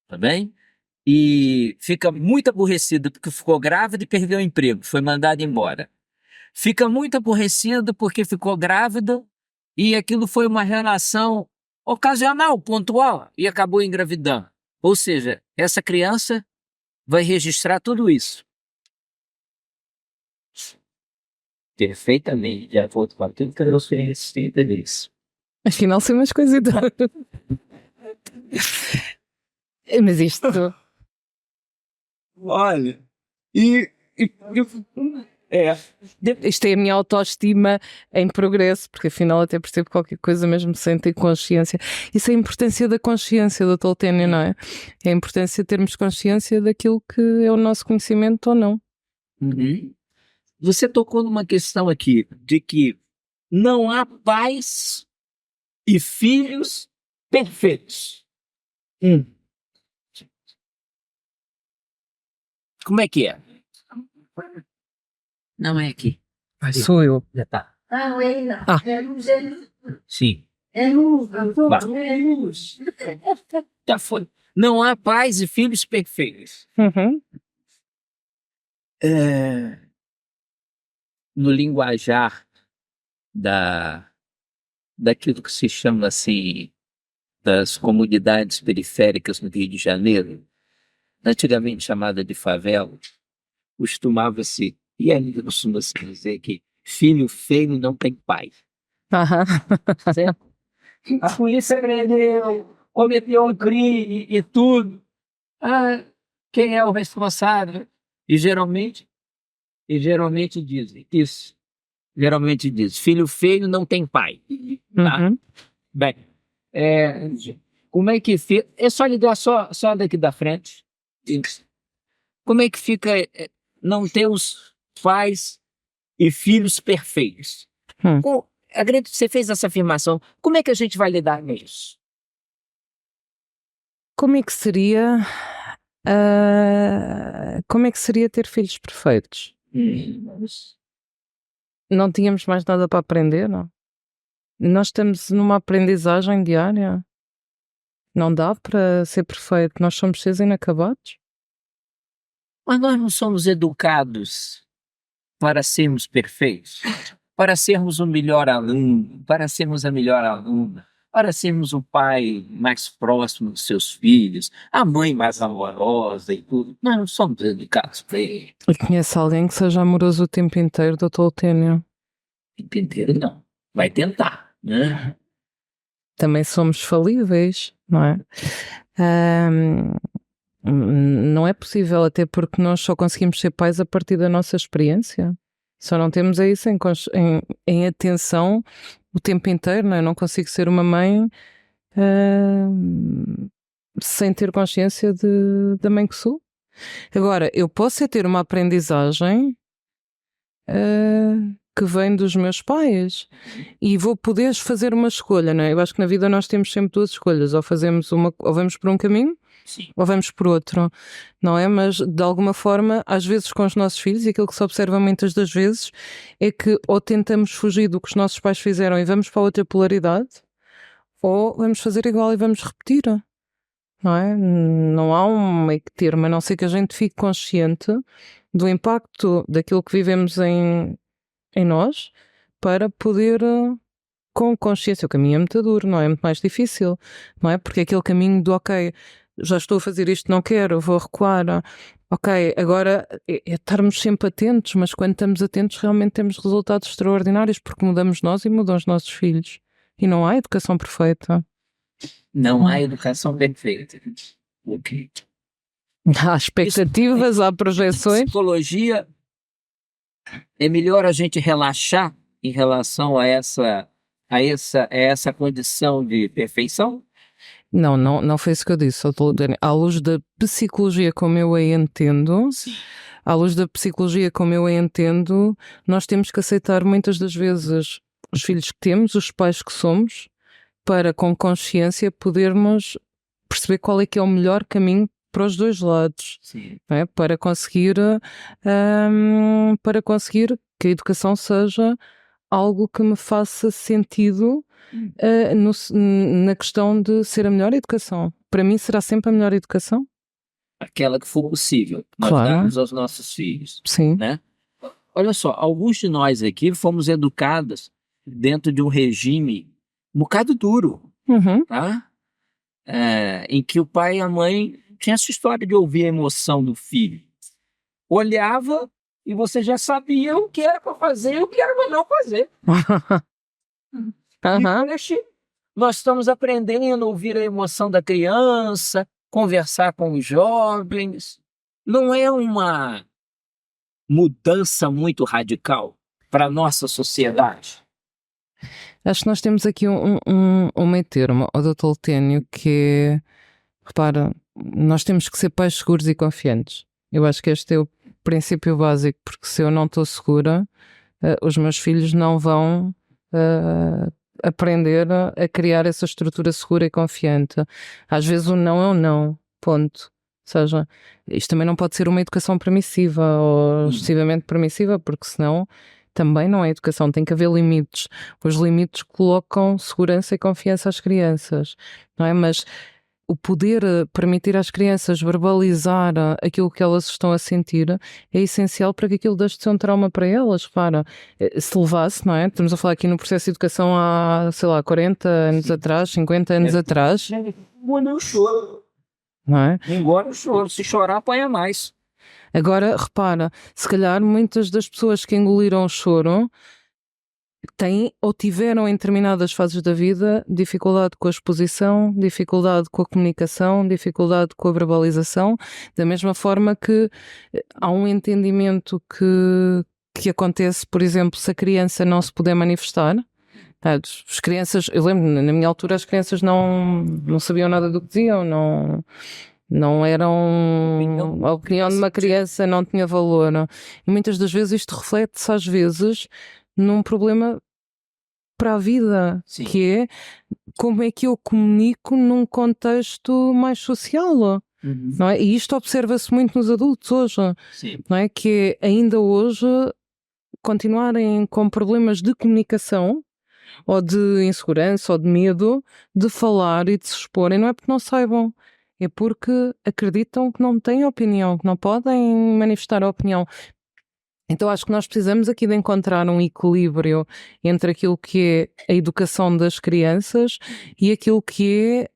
tá bem? E fica muito aborrecida porque ficou grávida e perdeu o emprego, foi mandada embora. Fica muito aborrecida porque ficou grávida e aquilo foi uma relação ocasional, pontual, e acabou engravidando. Ou seja, essa criança vai registrar tudo isso. Perfeitamente, de acordo com aquilo que eu sei a respeito disso. Afinal, são umas coisitas. Mas isto... Olha, Isto é a minha autoestima em progresso, porque afinal até percebo qualquer coisa mesmo sem ter consciência. Isso é a importância da consciência, do Tolténio, não é? É a importância de termos consciência daquilo que é o nosso conhecimento ou não. Uhum. Você tocou numa questão aqui, de que não há pais e filhos perfeitos. Como é que é? Não é aqui. Sou eu. Já tá. Não, ele não. Ah. É luz, é luz. Sim. É luz, é luz. Já foi. Não há pais e filhos perfeitos. Uhum. No linguajar daquilo que se chama assim das comunidades periféricas no Rio de Janeiro, antigamente chamada de favela, costumava-se, e ainda costuma-se dizer que filho feio não tem pai. Certo? A polícia prendeu, cometeu um crime e tudo. Quem é o responsável? E geralmente dizem isso. Geralmente diz, filho feio não tem pai. Tá? Uhum. Bem, É, como é que fica? É só ligar só daqui da frente. Como é que fica não ter os pais e filhos perfeitos? Você fez essa afirmação. Como é que a gente vai lidar com isso? Como é que seria ter filhos perfeitos? Não tínhamos mais nada para aprender, não? Nós estamos numa aprendizagem diária. Não dá para ser perfeito. Nós somos seres inacabados. Mas nós não somos educados para sermos perfeitos, para sermos o melhor aluno, para sermos a melhor aluna, para sermos o pai mais próximo dos seus filhos, a mãe mais amorosa e tudo. Nós não somos educados para isso. Eu conheço alguém que seja amoroso o tempo inteiro, Dr. Eutênio. O tempo inteiro não. Vai tentar, né? Também somos falíveis, não é? Não é possível, até porque nós só conseguimos ser pais a partir da nossa experiência. Só não temos isso em atenção o tempo inteiro, não é? Eu não consigo ser uma mãe sem ter consciência da mãe que sou. Agora, eu posso ter uma aprendizagem que vem dos meus pais e vou poder fazer uma escolha, não é? Eu acho que na vida nós temos sempre duas escolhas, ou vamos por um caminho, Sim. ou vamos por outro, não é? Mas de alguma forma, às vezes com os nossos filhos, e aquilo que se observa muitas das vezes é que ou tentamos fugir do que os nossos pais fizeram e vamos para a outra polaridade, ou vamos fazer igual e vamos repetir, não é? Não há um meio termo, a não ser que a gente fique consciente do impacto daquilo que vivemos em nós, para poder, com consciência, o caminho é muito duro, não é? É muito mais difícil, não é? Porque aquele caminho do ok, já estou a fazer isto, não quero, vou recuar, ok, agora é estarmos sempre atentos, mas quando estamos atentos realmente temos resultados extraordinários, porque mudamos nós e mudam os nossos filhos. E não há educação perfeita. Não há educação perfeita. Ok. Há expectativas, há projeções. Psicologia, é melhor a gente relaxar em relação a essa condição de perfeição? Não foi isso que eu disse. À luz da psicologia como eu a entendo, nós temos que aceitar muitas das vezes os filhos que temos, os pais que somos, para com consciência podermos perceber qual é que é o melhor caminho para os dois lados, não é? Para conseguir que a educação seja algo que me faça sentido na questão de ser a melhor educação. Para mim será sempre a melhor educação. Aquela que for possível nós darmos aos nossos filhos. Sim. Né? Olha só, alguns de nós aqui fomos educados dentro de um regime um bocado duro, tá? Em que o pai e a mãe tinha essa história de ouvir a emoção do filho. Olhava e você já sabia o que era para fazer e o que era para não fazer. Nós estamos aprendendo a ouvir a emoção da criança, conversar com os jovens. Não é uma mudança muito radical para a nossa sociedade? Acho que nós temos aqui um meio termo, o Dr. Eutênio, que repara, nós temos que ser pais seguros e confiantes. Eu acho que este é o princípio básico, porque se eu não estou segura, os meus filhos não vão aprender a criar essa estrutura segura e confiante. Às vezes o não é um não, ponto. Ou seja, isto também não pode ser uma educação permissiva ou excessivamente permissiva, porque senão também não é educação, tem que haver limites. Os limites colocam segurança e confiança às crianças, não é? Mas o poder permitir às crianças verbalizar aquilo que elas estão a sentir é essencial para que aquilo deixe de ser um trauma para elas. Repara, se levasse, não é? Estamos a falar aqui no processo de educação há, sei lá, 40 anos atrás, 50 anos atrás. Engole o choro. Não é? Engole o choro. Se chorar, apanha mais. Agora, repara, se calhar muitas das pessoas que engoliram o choro têm ou tiveram em determinadas fases da vida dificuldade com a exposição, dificuldade com a comunicação, dificuldade com a verbalização, da mesma forma que há um entendimento que acontece, por exemplo, se a criança não se puder manifestar, As crianças, eu lembro, na minha altura as crianças não sabiam nada do que diziam, não eram. A opinião de uma criança não tinha valor. Não? E muitas das vezes isto reflete-se, às vezes, num problema para a vida, Sim. que é como é que eu comunico num contexto mais social. Não é? E isto observa-se muito nos adultos hoje, Sim. não é? Que é, ainda hoje continuarem com problemas de comunicação ou de insegurança ou de medo de falar e de se exporem, não é porque não saibam, é porque acreditam que não têm opinião, que não podem manifestar a opinião. Então acho que nós precisamos aqui de encontrar um equilíbrio entre aquilo que é a educação das crianças e aquilo que é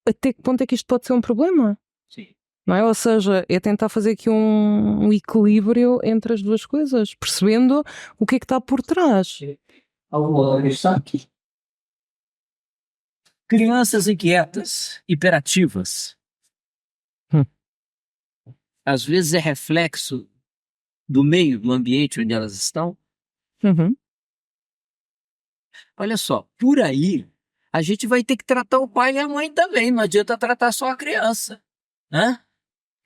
até que ponto é que isto pode ser um problema. Sim. Não é? Ou seja, é tentar fazer aqui um equilíbrio entre as duas coisas, percebendo o que é que está por trás. Alguma questão aqui? Crianças inquietas, hiperativas. Às vezes é reflexo do meio, do ambiente onde elas estão. Uhum. Olha só, por aí a gente vai ter que tratar o pai e a mãe também. Não adianta tratar só a criança, né?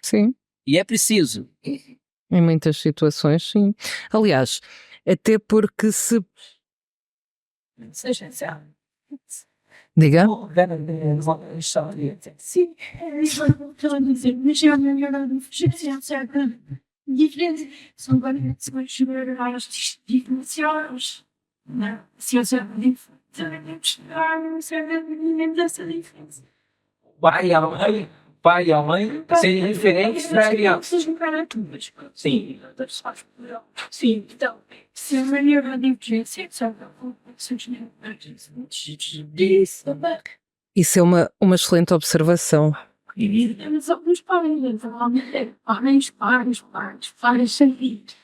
Sim, E é preciso. em muitas situações, sim. Aliás, até porque se... Diga? Sim, isso é o que eu estou dizer, mas eu não me diferente. São variantes mais superiores diferenciadas. Se eu sei diferentes, dessa diferença. Pai e a mãe serem diferentes das crianças. Sim. Sim, então, se a maneira de diferenciar, sabe, Isso é uma excelente observação. eles são os pais, sentidos.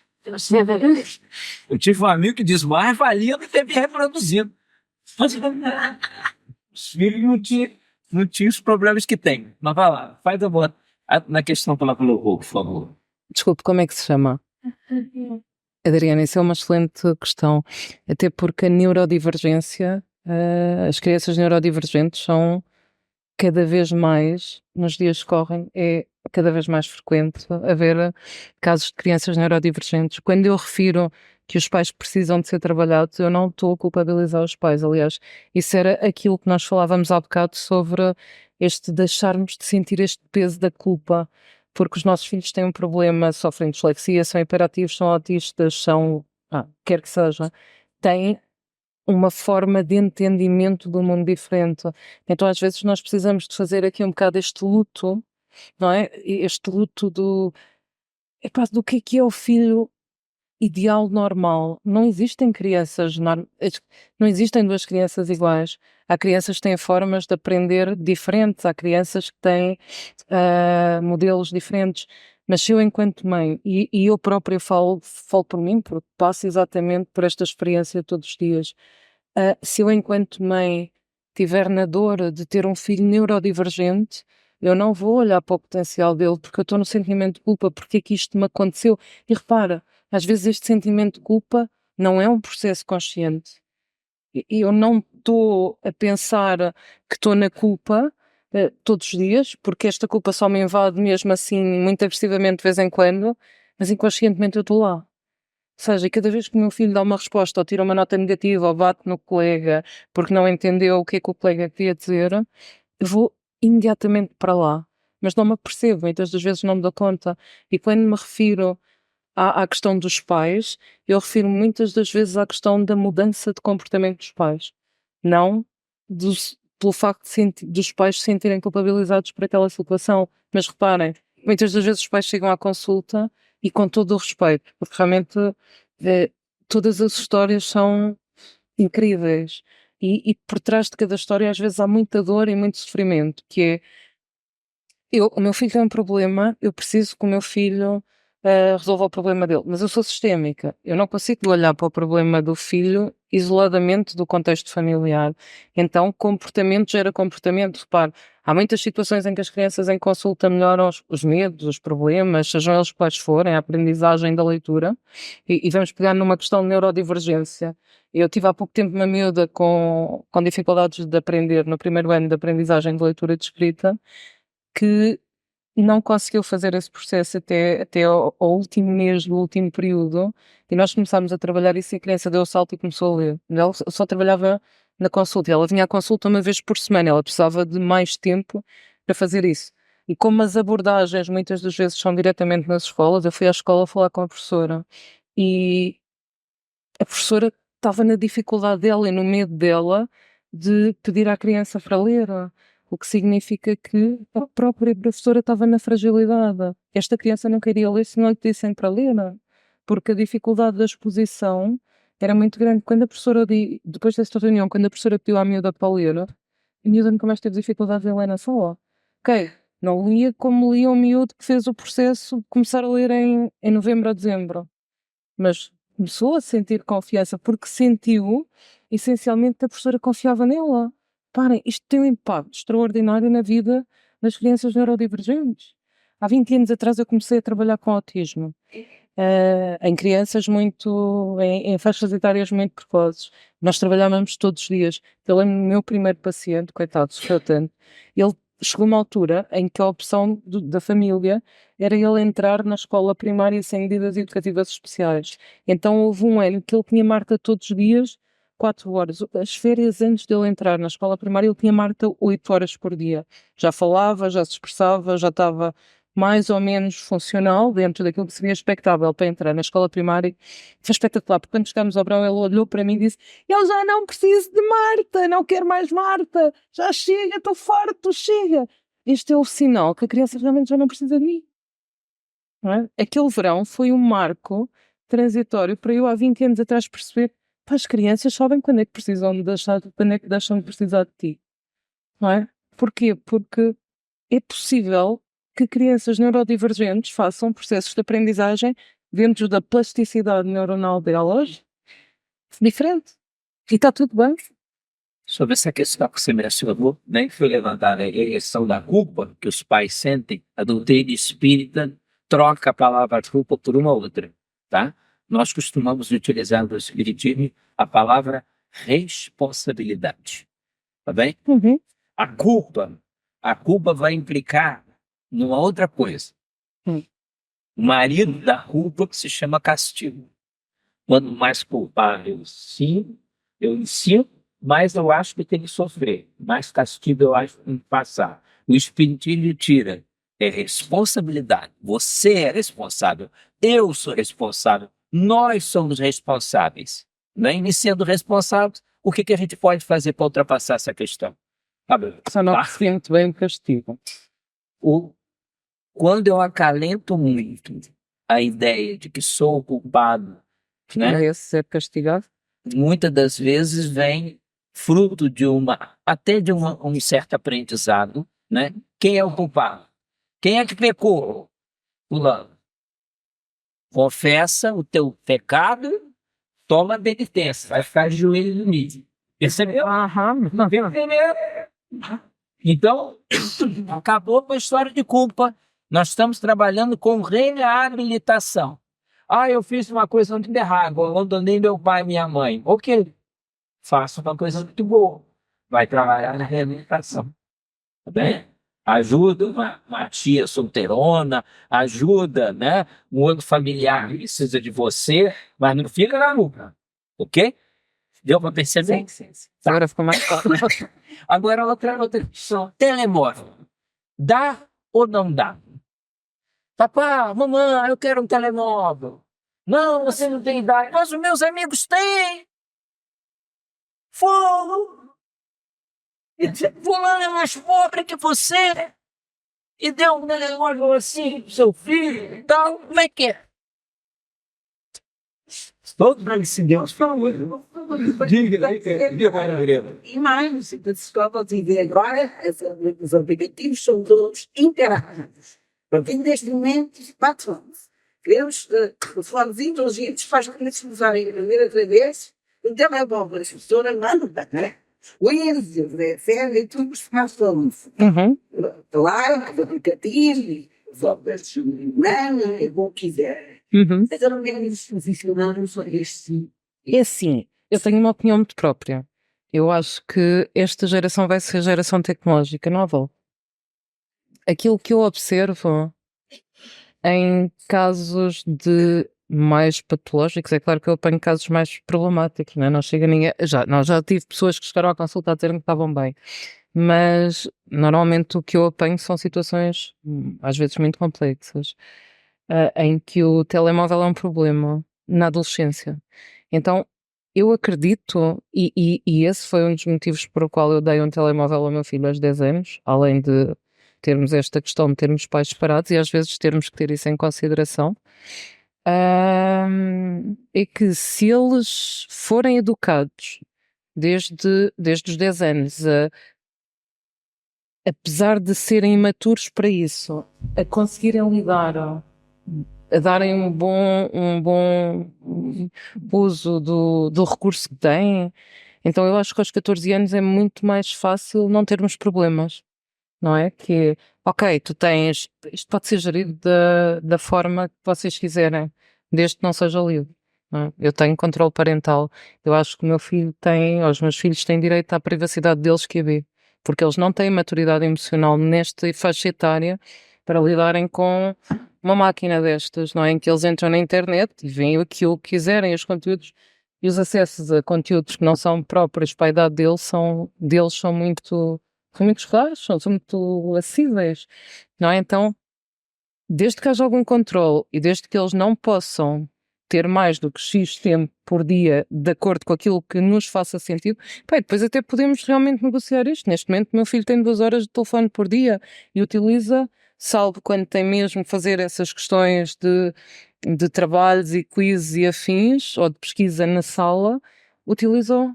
Eu tive um amigo que disse, mais valia não ter me reproduzido. Os filhos não tinham os problemas que tem. Mas vai lá, faz a boa. Na questão que ela colocou, por favor. Desculpe, como é que se chama? Adriana, isso é uma excelente questão, até porque a neurodivergência, as crianças neurodivergentes são cada vez mais, nos dias que correm, é cada vez mais frequente haver casos de crianças neurodivergentes. Quando eu refiro que os pais precisam de ser trabalhados, eu não estou a culpabilizar os pais, aliás, isso era aquilo que nós falávamos há bocado sobre este deixarmos de sentir este peso da culpa, porque os nossos filhos têm um problema, sofrem dislexia, são hiperativos, são autistas, são, quer que seja, têm uma forma de entendimento do mundo diferente. Então às vezes nós precisamos de fazer aqui um bocado este luto, não é? Este luto do que é o filho ideal normal. Não existem crianças, não existem duas crianças iguais. Há crianças que têm formas de aprender diferentes, há crianças que têm modelos diferentes. Mas se eu, enquanto mãe, e eu própria falo por mim, porque passo exatamente por esta experiência todos os dias, se eu, enquanto mãe, tiver na dor de ter um filho neurodivergente, eu não vou olhar para o potencial dele, porque eu estou no sentimento de culpa, porque é que isto me aconteceu. E repara, às vezes este sentimento de culpa não é um processo consciente. E eu não estou a pensar que estou na culpa todos os dias, porque esta culpa só me invade mesmo assim, muito agressivamente de vez em quando, mas inconscientemente eu estou lá. Ou seja, cada vez que o meu filho dá uma resposta ou tira uma nota negativa ou bate no colega porque não entendeu o que é que o colega queria dizer, eu vou imediatamente para lá. Mas não me apercebo, muitas das vezes não me dou conta. E quando me refiro à questão dos pais, eu refiro muitas das vezes à questão da mudança de comportamento dos pais. Não pelo facto dos pais se sentirem culpabilizados por aquela situação. Mas reparem, muitas das vezes os pais chegam à consulta e com todo o respeito, porque realmente todas as histórias são incríveis. E por trás de cada história às vezes há muita dor e muito sofrimento, que é, o meu filho tem um problema, eu preciso que o meu filho resolva o problema dele. Mas eu sou sistémica. Eu não consigo olhar para o problema do filho isoladamente do contexto familiar. Então, comportamento gera comportamento. Repare, há muitas situações em que as crianças em consulta melhoram os medos, os problemas, sejam eles quais forem, a aprendizagem da leitura. E vamos pegar numa questão de neurodivergência. Eu tive há pouco tempo uma miúda com dificuldades de aprender no primeiro ano de aprendizagem de leitura e de escrita, que não conseguiu fazer esse processo até ao último mês do último período, e nós começámos a trabalhar isso e a criança deu o salto e começou a ler. Ela só trabalhava na consulta, ela vinha à consulta uma vez por semana, ela precisava de mais tempo para fazer isso. E como as abordagens muitas das vezes são diretamente nas escolas, eu fui à escola falar com a professora, e a professora estava na dificuldade dela e no medo dela de pedir à criança para ler. O que significa que a própria professora estava na fragilidade. Esta criança não queria ler se não lhe dissem para ler, porque a dificuldade da exposição era muito grande. Quando a professora, depois desta reunião, quando a professora pediu à miúda para ler, a miúda nunca mais teve dificuldade em ler na sala. Ok, não lia como lia um miúdo que fez o processo de começar a ler em novembro a dezembro. Mas começou a sentir confiança, porque sentiu, essencialmente, que a professora confiava nela. Parem, isto tem um impacto extraordinário na vida das crianças neurodivergentes. Há 20 anos atrás eu comecei a trabalhar com autismo, em crianças em faixas etárias muito precoces. Nós trabalhávamos todos os dias. Eu lembro do meu primeiro paciente, coitado, sofreu tanto. Ele chegou a uma altura em que a opção da família era ele entrar na escola primária sem medidas educativas especiais. Então houve um ano que ele tinha Marta todos os dias, 4 horas. As férias antes dele entrar na escola primária, ele tinha Marta 8 horas por dia. Já falava, já se expressava, já estava mais ou menos funcional dentro daquilo que seria expectável para entrar na escola primária. Foi espetacular, porque quando chegámos ao Brão, ele olhou para mim e disse: eu já não preciso de Marta, não quero mais Marta, já chega, estou farto, chega. Este é o sinal que a criança realmente já não precisa de mim. Não é? Aquele verão foi um marco transitório para eu há 20 anos atrás perceber: pá, as crianças sabem quando é que precisam de deixar, quando é que deixam de precisar de ti. Não é? Porquê? Porque é possível que crianças neurodivergentes façam processos de aprendizagem dentro da plasticidade neuronal delas diferente. E está tudo bem. Sobre essa questão que você mencionou, nem foi levantada a questão da culpa que os pais sentem, a doutrina espírita troca a palavra culpa por uma outra, tá? Nós costumamos utilizar no espiritismo a palavra responsabilidade, tá bem? Uhum. A culpa vai implicar numa outra coisa. Hum. O marido da culpa que se chama castigo. Quanto mais culpável eu ensino, mais eu acho que tem que sofrer, mais castigo eu acho que tem que passar. O espiritismo tira, é responsabilidade. Você é responsável, eu sou responsável, nós somos responsáveis. Né? E sendo responsáveis, o que a gente pode fazer para ultrapassar essa questão? Só não percebi muito bem o castigo. Quando eu acalento muito a ideia de que sou o culpado, né? É esse ser castigado? Muitas das vezes vem fruto de um certo aprendizado, né? Quem é o culpado? Quem é que pecou? Fulano. Confessa o teu pecado, toma a penitência, vai ficar de joelho no nível. Percebeu? Então, acabou com a história de culpa. Nós estamos trabalhando com reabilitação. Eu fiz uma coisa muito errada, eu abandonei meu pai e minha mãe. Ok, faça uma coisa muito boa. Vai trabalhar na reabilitação. Tá bem? Ajuda uma tia solteirona, ajuda, né? Um outro familiar que precisa de você, mas não fica na luta. Ok? Deu para perceber? Sim. Tá. Agora ficou mais claro. Agora outra questão. Telemóvel. Dá ou não dá? Papá, mamãe, eu quero um telemóvel. Não, você não tem idade. Mas os meus amigos têm. Fulano é mais pobre que você. E deu um telemóvel assim pro seu filho e tal. Como é que é? Todos para se Deus, por favor. Diga. E mais, as escolas e agora, os objetivos são todos interáveis. Neste momento, 4 anos. Queremos telefones inteligentes para as crianças usarem a primeira vez um telemóvel. As pessoas mandam, né? O Windows, e tudo os smartphones. Lá, os aplicativos, os óperas, não, é bom que quiser. Mas eu não quero nos posicionarmos a este. É assim, eu tenho uma opinião muito própria. Eu acho que esta geração vai ser a geração tecnológica nova. Aquilo que eu observo em casos de mais patológicos, é claro que eu apanho casos mais problemáticos, né? Não chega ninguém. Nós já tive pessoas que chegaram à consulta a dizer que estavam bem, mas normalmente o que eu apanho são situações às vezes muito complexas, em que o telemóvel é um problema na adolescência. Então eu acredito, e esse foi um dos motivos por o qual eu dei um telemóvel ao meu filho aos 10 anos, além de termos esta questão de termos pais separados e às vezes termos que ter isso em consideração, é que se eles forem educados desde os 10 anos, apesar de serem imaturos para isso, a conseguirem lidar, a darem um bom uso do recurso que têm, então eu acho que aos 14 anos é muito mais fácil não termos problemas. Não é? Que, ok, tu tens, isto pode ser gerido da forma que vocês quiserem, desde que não seja livre. Não é? Eu tenho controle parental, eu acho que o meu filho tem, ou os meus filhos têm direito à privacidade deles que havia, porque eles não têm maturidade emocional nesta faixa etária para lidarem com uma máquina destas, não é? Em que eles entram na internet e veem aquilo que quiserem, os conteúdos e os acessos a conteúdos que não são próprios para a idade deles são muito raros, são muito acessíveis, não é? Então, desde que haja algum controle e desde que eles não possam ter mais do que X tempo por dia de acordo com aquilo que nos faça sentido, pá, e depois até podemos realmente negociar isto. Neste momento, o meu filho tem 2 horas de telefone por dia e utiliza, salvo quando tem mesmo que fazer essas questões de trabalhos e quizzes e afins, ou de pesquisa na sala, utiliza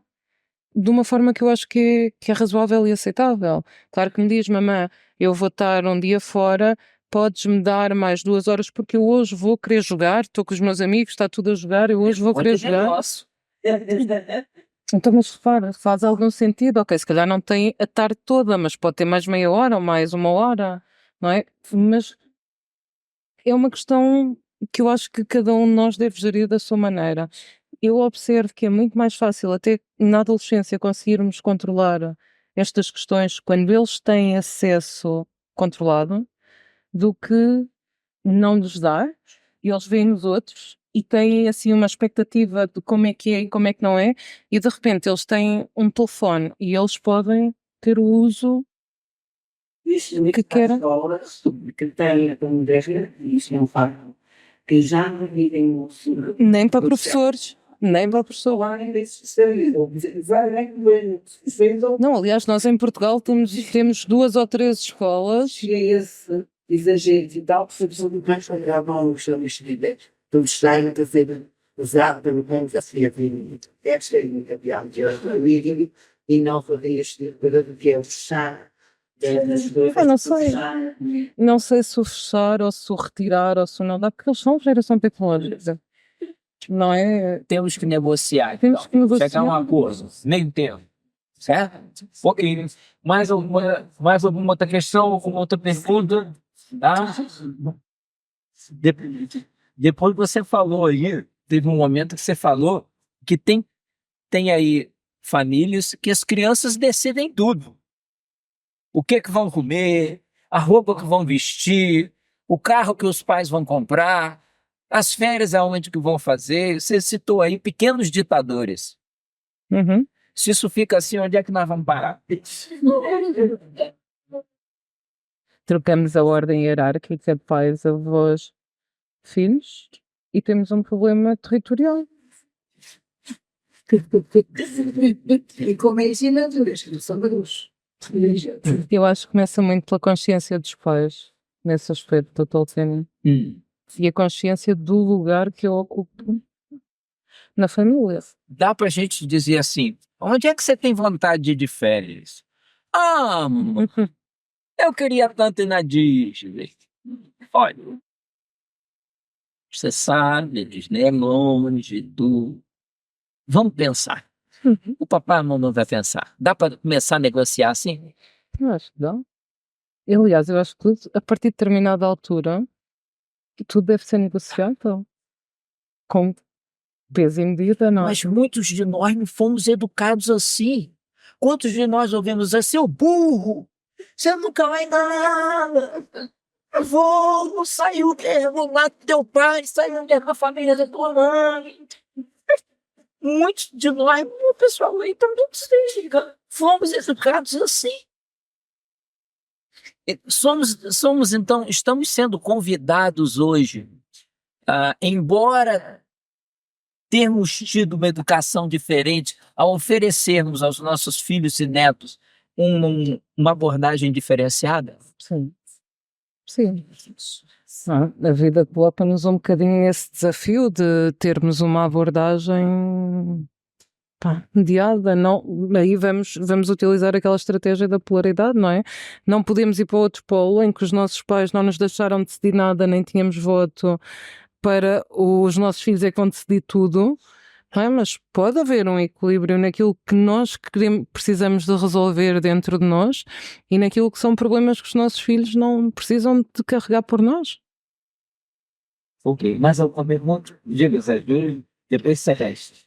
de uma forma que eu acho que é razoável e aceitável. Claro que me diz, mamã, eu vou estar um dia fora, podes-me dar mais 2 horas porque eu hoje vou querer jogar, estou com os meus amigos, está tudo a jogar, eu hoje vou querer jogar. Então, mas repara, faz algum sentido, ok, se calhar não tem a tarde toda, mas pode ter mais meia hora ou mais 1 hora, não é? Mas é uma questão que eu acho que cada um de nós deve gerir da sua maneira. Eu observo que é muito mais fácil, até na adolescência, conseguirmos controlar estas questões quando eles têm acesso controlado, do que não lhes dar, e eles veem os outros e têm assim uma expectativa de como é que é e como é que não é, e de repente eles têm um telefone e eles podem ter o uso que querem. Que têm como deve, isso é um facto, que já não vivem no sul. Nem para professores. Nem para professor. Não, aliás, nós em Portugal temos 2 ou 3 escolas. Chega esse exagero e tal, que as pessoas não gravam os seus filhos. Todos saem a ser usado pelo mundo assim, deve ser muito avião de outra e não fazer este tipo que é o fechar. Eu não sei. Não sei se o fechar ou se o retirar ou se o não dá, porque eles são geração tecnológica. Não é? Temos que negociar. Temos que negociar. Chegar a um acordo. Meio termo. Certo? Ok. Mais alguma outra questão, alguma outra pergunta? Tá? Depois você falou aí, teve um momento que você falou que tem aí famílias que as crianças decidem tudo. O que vão comer, a roupa que vão vestir, o carro que os pais vão comprar, as férias aonde que vão fazer. Você citou aí pequenos ditadores. Uhum. Se isso fica assim, onde é que nós vamos parar? Trocamos a ordem hierárquica de pais, avós, filhos e temos um problema territorial. E como é ensinadores, que são bruxos. Eu acho que começa muito pela consciência dos pais, nesse aspecto, total cena. E a consciência do lugar que eu ocupo na família. Dá pra gente dizer assim, onde é que você tem vontade de ir de férias? Ah, eu queria tanto ir na Disney. Olha, Você sabe, eles nem é longe, tudo. Vamos pensar. O papai e a mamãe vai pensar. Dá para começar a negociar assim? Eu acho que dá. E, aliás, eu acho que tudo, a partir de determinada altura, tudo deve ser negociável. Com peso e medida, não é? Mas muitos de nós não fomos educados assim. Quantos de nós ouvimos assim, seu burro? Você nunca vai nada. Eu vou sair vou lá com teu pai, sair com a família da tua mãe. Muitos de nós, o pessoal aí também fomos educados assim. Somos então, estamos sendo convidados hoje, embora termos tido uma educação diferente, a oferecermos aos nossos filhos e netos uma abordagem diferenciada? Sim. Sim. A vida coloca-nos um bocadinho esse desafio de termos uma abordagem mediada. Não, aí vamos utilizar aquela estratégia da polaridade, não é? Não podemos ir para outro polo em que os nossos pais não nos deixaram decidir nada, nem tínhamos voto, para os nossos filhos é que vão decidir tudo. Não é? Mas pode haver um equilíbrio naquilo que nós precisamos de resolver dentro de nós e naquilo que são problemas que os nossos filhos não precisam de carregar por nós. Ok, mais alguma pergunta? Diga, Sérgio, depois você resta.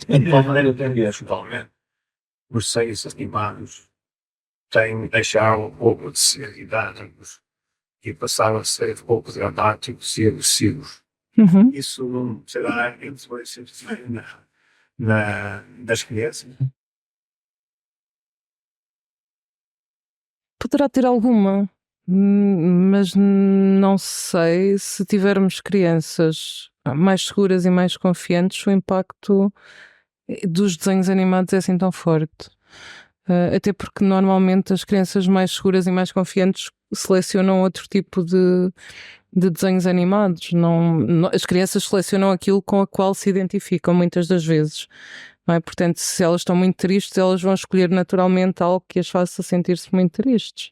De qual maneira entendi atualmente, os desenhos animados têm deixado um pouco de ser didáticos e passaram a ser um pouco dramáticos e agressivos. Isso não será influência das crianças? Poderá ter alguma, mas não sei se tivermos crianças mais seguras e mais confiantes, o impacto dos desenhos animados é assim tão forte. Até porque normalmente as crianças mais seguras e mais confiantes selecionam outro tipo de desenhos animados. As crianças selecionam aquilo com a qual se identificam muitas das vezes. Não é? Portanto, se elas estão muito tristes, elas vão escolher naturalmente algo que as faça sentir-se muito tristes.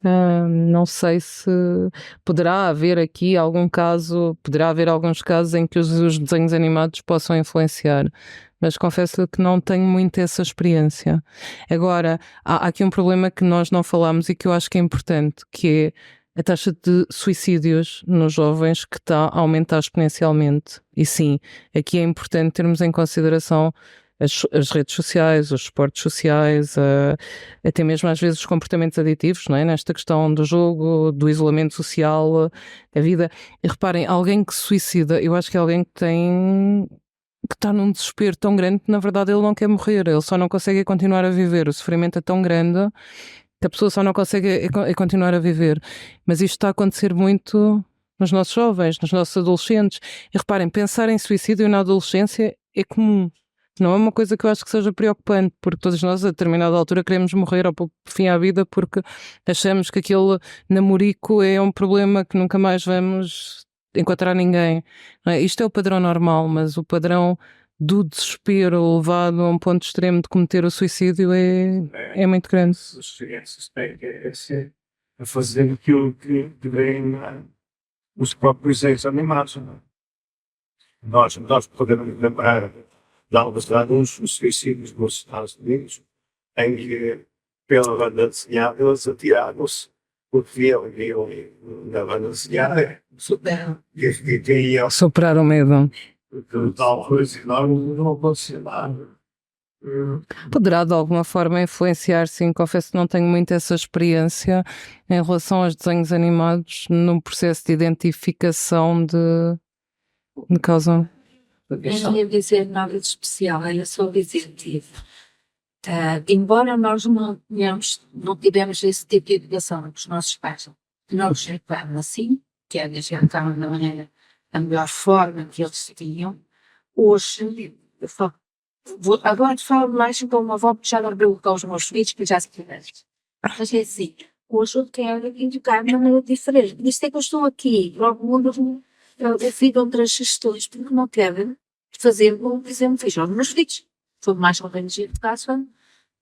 Não sei se poderá haver aqui poderá haver alguns casos em que os desenhos animados possam influenciar, mas confesso que não tenho muito essa experiência. Agora, há aqui um problema que nós não falamos e que eu acho que é importante, que é a taxa de suicídios nos jovens, que está a aumentar exponencialmente. E sim, aqui é importante termos em consideração as redes sociais, os esportes sociais, até mesmo às vezes os comportamentos aditivos, não é? Nesta questão do jogo, do isolamento social, da vida. E reparem, alguém que se suicida, eu acho que é alguém que está num desespero tão grande que na verdade ele não quer morrer, ele só não consegue continuar a viver. O sofrimento é tão grande que a pessoa só não consegue continuar a viver. Mas isto está a acontecer muito nos nossos jovens, nos nossos adolescentes. E reparem, pensar em suicídio na adolescência é comum. Não é uma coisa que eu acho que seja preocupante, porque todos nós a determinada altura queremos morrer ou pôr fim à vida porque achamos que aquele namorico é um problema que nunca mais vamos encontrar ninguém. Não é? Isto é o padrão normal, mas o padrão do desespero levado a um ponto extremo de cometer o suicídio é muito grande. As crianças têm que a fazer aquilo que veem os próprios desenhos animados. Nós podemos lembrar de alguns suicídios nos Estados Unidos, em que, pela banda desenhada, eles atiraram-se, porque viam na banda desenhada que iam Superar o medo. tal coisa enorme, não acontecia nada. Poderá de alguma forma influenciar, sim. Confesso que não tenho muito essa experiência em relação aos desenhos animados no processo de identificação de causa. Não ia dizer nada de especial, era só dizer que, embora nós não tivemos esse tipo de educação com os nossos pais, nós educaram assim, que é de educaram da maneira, da melhor forma que eles tinham. Hoje, agora falo mais com uma avó que já não abriu com os meus filhos, que já se tiveram. Mas é assim, hoje eu quero educar de maneira diferente. Por isso é que eu estou aqui, logo mundo ouvir outras sugestões, porque não quero fazer, por exemplo, fiz aos meus filhos. Foi mais ou menos educação.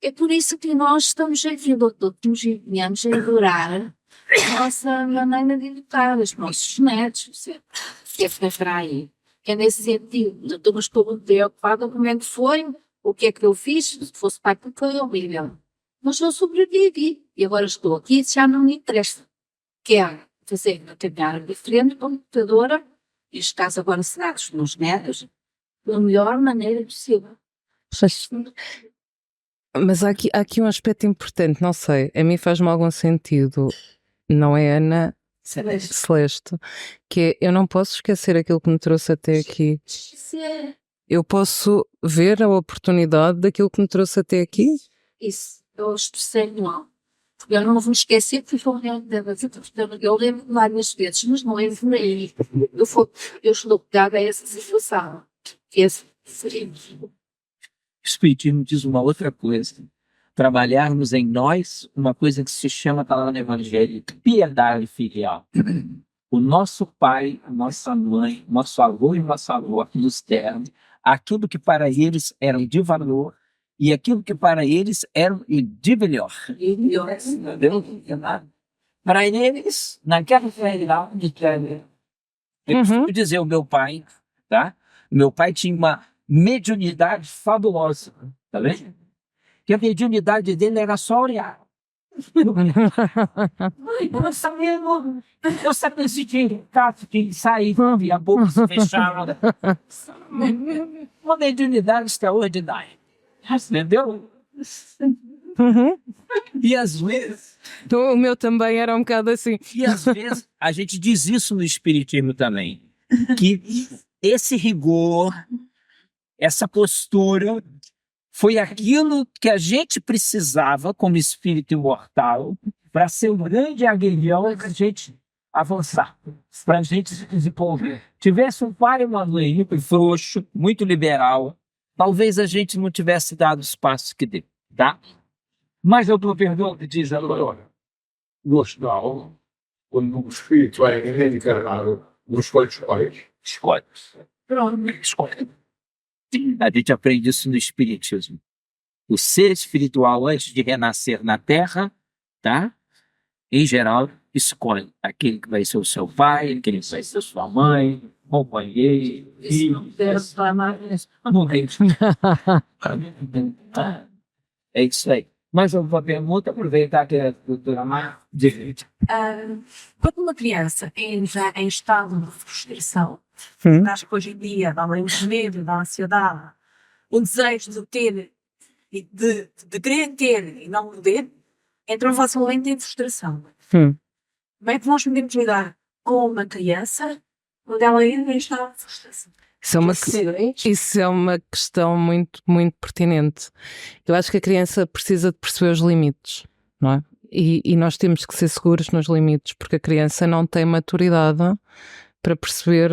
É por isso que nós estamos aqui, doutor, que nos empenhamos a adorar a nossa maneira de educar, os nossos netos, sempre para aí. Que é nesse sentido. Eu não estou muito preocupada como é que foi, o que é que eu fiz, se fosse para que foi horrível. Mas eu sobrevivi. E agora estou aqui e já não me interessa. Quero fazer uma trabalhar diferente, computadora, e os casos agora será dos meus netos, da melhor maneira possível. Mas há aqui um aspecto importante, não sei, a mim faz-me algum sentido, não é, Ana Celeste, que é, eu não posso esquecer aquilo que me trouxe até aqui. Eu posso ver a oportunidade daquilo que me trouxe até aqui? Isso, eu expressei mal. Eu não vou esquecer que foi realmente eu lembro várias vezes, mas não é por aí. Eu estou pegada a essa situação. Esse seria. O Espiritismo diz uma outra coisa. Trabalharmos em nós uma coisa que se chama, está lá no Evangelho, piedade filial. O nosso pai, a nossa mãe, nosso avô e nossa avó nos deram aquilo que para eles eram de valor e aquilo que para eles eram de melhor. Entendeu? Para eles, naquela realidade, eu preciso dizer o meu pai, tá? Meu pai tinha uma mediunidade fabulosa, tá vendo? Que a mediunidade dele era só olhar. Eu sabia se tinha entrado, tinha saído, e a boca se fechava. Uma mediunidade extraordinária. Entendeu? E às vezes. Então, o meu também era um bocado assim. E às vezes a gente diz isso no Espiritismo também. Que esse rigor, essa postura, foi aquilo que a gente precisava como espírito imortal para ser um grande aguilhão para a gente avançar, para a gente se desenvolver. Tivesse um pai e uma mãe frouxo, muito liberal, talvez a gente não tivesse dado o espaço que deu, tá? Mas eu estou perguntando, diz agora, Gostar, quando o espírito é reencarnado, não escolhe os pais. escolhe. Pronto. Escolhe. A gente aprende isso no Espiritismo. O ser espiritual, antes de renascer na Terra, tá? Em geral, escolhe aquele que vai ser o seu pai, aquele que vai ser sua mãe, companheiro, filho. Não tem. É isso aí. Mais alguma pergunta? Aproveitar que a doutora Mar direito. Quando uma criança entra em estado de frustração, acho que hoje em dia, além do medo, da ansiedade, o desejo de ter e de querer ter e não poder, entram facilmente em frustração. Como é que nós podemos lidar com uma criança quando ela entra em estado de frustração? Isso é uma questão muito, muito pertinente. Eu acho que a criança precisa de perceber os limites, não é? E nós temos que ser seguros nos limites, porque a criança não tem maturidade para perceber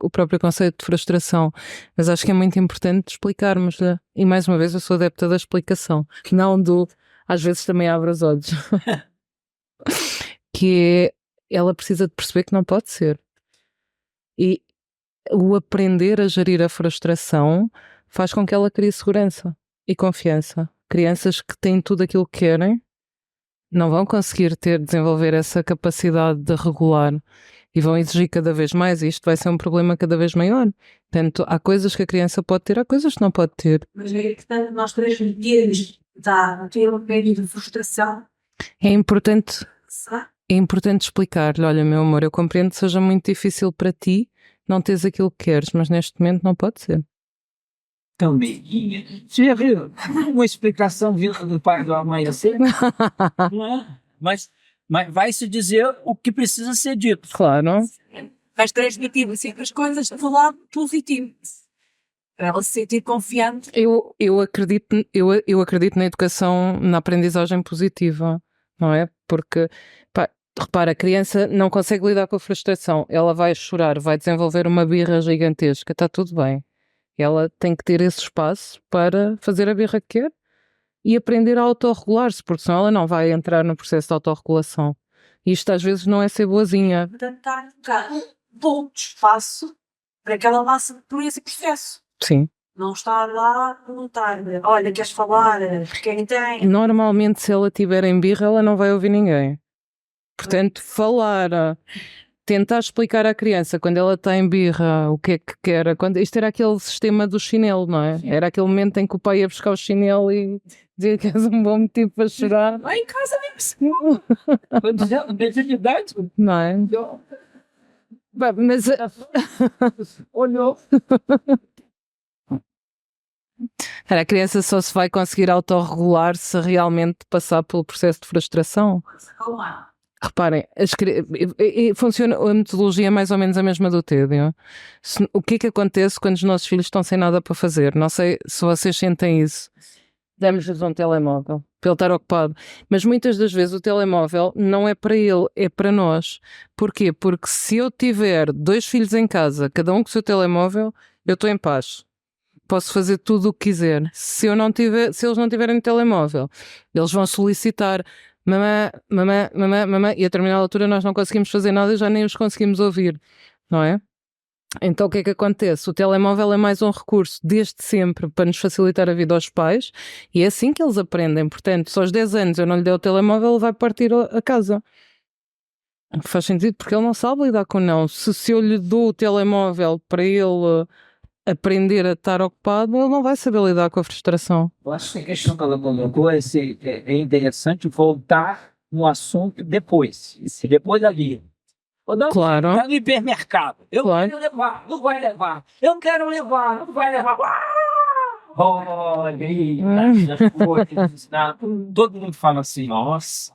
o próprio conceito de frustração. Mas acho que é muito importante explicarmos-lhe. E mais uma vez eu sou adepta da explicação, não do às vezes também abro os olhos. Que é, ela precisa de perceber que não pode ser. E o aprender a gerir a frustração faz com que ela crie segurança e confiança. Crianças que têm tudo aquilo que querem não vão conseguir desenvolver essa capacidade de regular e vão exigir cada vez mais, e isto vai ser um problema cada vez maior. Portanto, há coisas que a criança pode ter, há coisas que não pode ter. Mas é importante nós transmitirmos ter um período de frustração. É importante explicar-lhe, olha meu amor, eu compreendo que seja muito difícil para ti não teres aquilo que queres, mas neste momento não pode ser. Também. Você já viu uma explicação vinda do pai e da mãe assim? Não é? Mas vai se dizer o que precisa ser dito. Claro. Vais transmitir sempre as coisas do lado positivo. Para ela se sentir confiante. Eu acredito na educação, na aprendizagem positiva, não é? Porque, pá, repara, a criança não consegue lidar com a frustração, ela vai chorar, vai desenvolver uma birra gigantesca, está tudo bem. Ela tem que ter esse espaço para fazer a birra que quer e aprender a autorregular-se, porque senão ela não vai entrar no processo de autorregulação. Isto às vezes não é ser boazinha. Tentar dar bom espaço para que ela passe por esse processo. Sim. Não estar lá a perguntar, olha, queres falar? Quem tem? Normalmente, se ela tiver em birra, ela não vai ouvir ninguém. Portanto, falar, tentar explicar à criança quando ela está em birra o que é que quer. Isto era aquele sistema do chinelo, não é? Era aquele momento em que o pai ia buscar o chinelo e dizia que és um bom motivo para chorar. Lá em casa nem precisa. Foi dizendo, de idade. Não é? Bem, mas Olhou. a criança só se vai conseguir autorregular se realmente passar pelo processo de frustração. Reparem, funciona, a metodologia é mais ou menos a mesma do tédio. O que é que acontece quando os nossos filhos estão sem nada para fazer? Não sei se vocês sentem isso. Damos-lhes um telemóvel para ele estar ocupado. Mas muitas das vezes o telemóvel não é para ele, é para nós. Porquê? Porque se eu tiver 2 filhos em casa, cada um com o seu telemóvel, eu estou em paz. Posso fazer tudo o que quiser. Se eles não tiverem telemóvel, eles vão solicitar mamã, mamã, mamã, mamã, e a determinada altura nós não conseguimos fazer nada, já nem os conseguimos ouvir, não é? Então o que é que acontece? O telemóvel é mais um recurso desde sempre para nos facilitar a vida aos pais, e é assim que eles aprendem. Portanto, se aos 10 anos eu não lhe der o telemóvel, ele vai partir a casa. Faz sentido, porque ele não sabe lidar com não. Se eu lhe dou o telemóvel para ele aprender a estar ocupado, ele não vai saber lidar com a frustração. Eu acho que a questão que ela colocou é interessante voltar no assunto depois. Depois ali. Ou não, Claro. tá no hipermercado. Eu Claro. quero levar, não vai levar. Eu quero levar, não vai levar. Olha aí, as coisas, né? Todo mundo fala assim, nossa,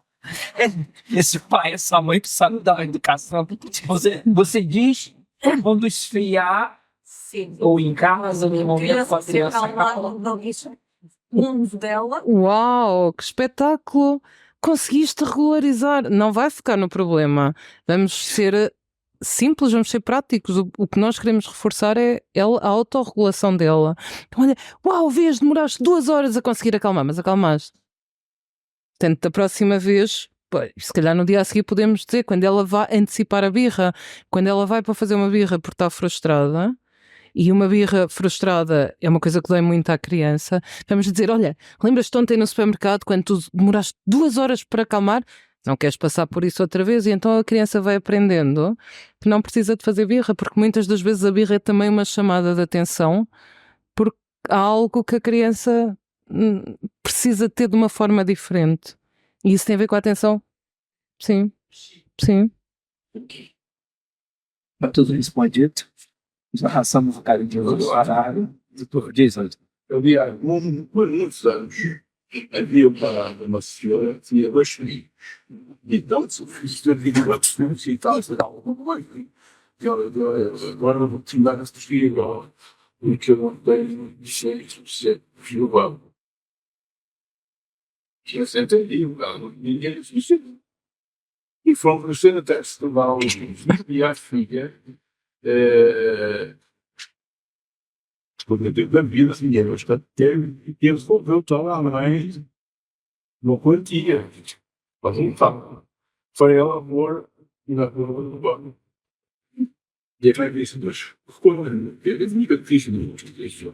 esse pai, essa mãe que sabe da educação. Você diz, quando esfriar, Sim. ou em casa, no momento com a Criança criança. acalmada, não isso. Mundo dela. Uau, que espetáculo! Conseguiste regularizar. Não vai ficar no problema. Vamos ser simples, vamos ser práticos. O que nós queremos reforçar é a autorregulação dela. Então, olha, uau, vês, demoraste 2 horas a conseguir acalmar, mas acalmaste. Portanto, da próxima vez, pois, se calhar no dia a seguir podemos dizer, quando ela vai antecipar a birra, quando ela vai para fazer uma birra porque está frustrada, e uma birra frustrada é uma coisa que dói muito à criança, vamos dizer, olha, lembras-te ontem no supermercado quando tu demoraste 2 horas para acalmar? Não queres passar por isso outra vez? E então a criança vai aprendendo que não precisa de fazer birra, porque muitas das vezes a birra é também uma chamada de atenção, porque há algo que a criança precisa ter de uma forma diferente. E isso tem a ver com a atenção? Sim. Sim. Para tudo isso foi dito, já passamos um bocadinho de horário. Diz, Antônio. Eu vi há muitos anos, havia uma senhora que tinha 2 filhos. Então, se o filho tinha uma pessoa e tal, agora eu vou te dar essa filha igual, porque eu não tenho jeito de ser filho igual. Eu sempre entendi, ninguém disse. E foram crescendo até se tornar um e a filha. Quando eu tenho da vida, dinheiro bastante tempo, e eles resolveu estar a mãe uma quantia. Mas não estava. Foi ela amor e na rua do banco. E a disse, mas eu nunca fiz isso.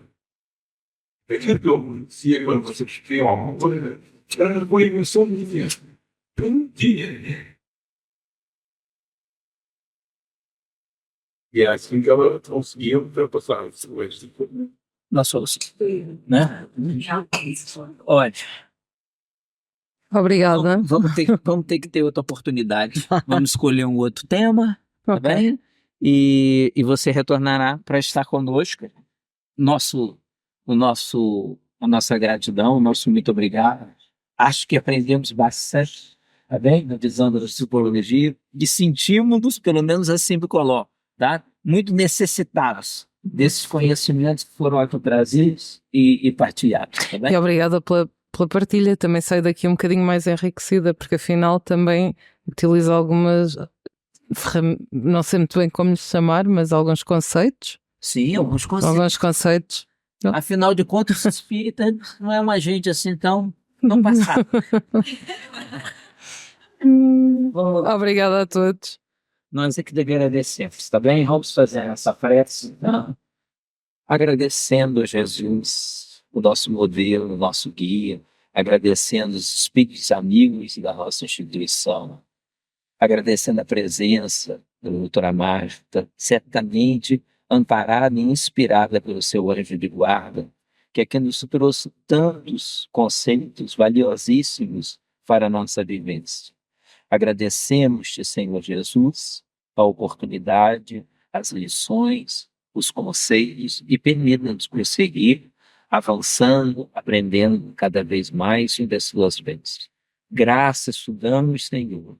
Aquilo que eu dizia quando você escreveu alguma coisa, era uma invenção minha. Eu não tinha. E é assim que ela conseguia ultrapassar as coisas. Na solução, né? Olha, Obrigada. vamos ter que ter outra oportunidade. Vamos escolher um outro tema, tá Ok. bem? E você retornará para estar conosco. A nossa gratidão, o nosso muito obrigado. Acho que aprendemos bastante, tá bem? Na visão da psicologia, e sentimos-nos, pelo menos assim me coloco, tá? Muito necessitados desses conhecimentos que foram aqui trazidos e partilhados, tá bem? E obrigada pela partilha. Também saio daqui um bocadinho mais enriquecida, porque afinal também utilizo algumas, não sei muito bem como lhes chamar, mas alguns conceitos. Sim, alguns conceitos. Alguns conceitos. Afinal de contas, o espírita não é uma gente assim tão passada. Obrigada a todos. Nós é que devemos agradecer, tá bem? Vamos fazer essa prece, então, agradecendo a Jesus, o nosso modelo, o nosso guia, agradecendo os espíritos amigos da nossa instituição, agradecendo a presença da doutora Marta, certamente amparada e inspirada pelo seu anjo de guarda, que aqui nos trouxe tantos conceitos valiosíssimos para a nossa vivência. Agradecemos-te, Senhor Jesus, a oportunidade, as lições, os conselhos e permita-nos prosseguir, avançando, aprendendo cada vez mais das suas bênçãos. Graças te damos, Senhor,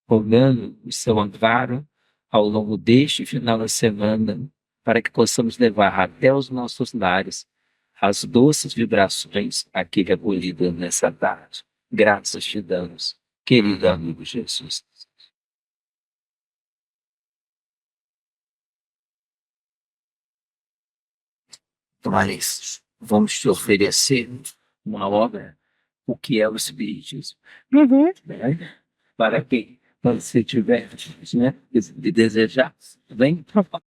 rogando o seu amparo ao longo deste final de semana, para que possamos levar até os nossos lares as doces vibrações aqui recolhidas nessa tarde. Graças te damos, querido amigo Jesus. Mas vamos te oferecer uma obra, o que é o Espiritismo. Né? Para quem, quando você tiver, né, de desejar, vem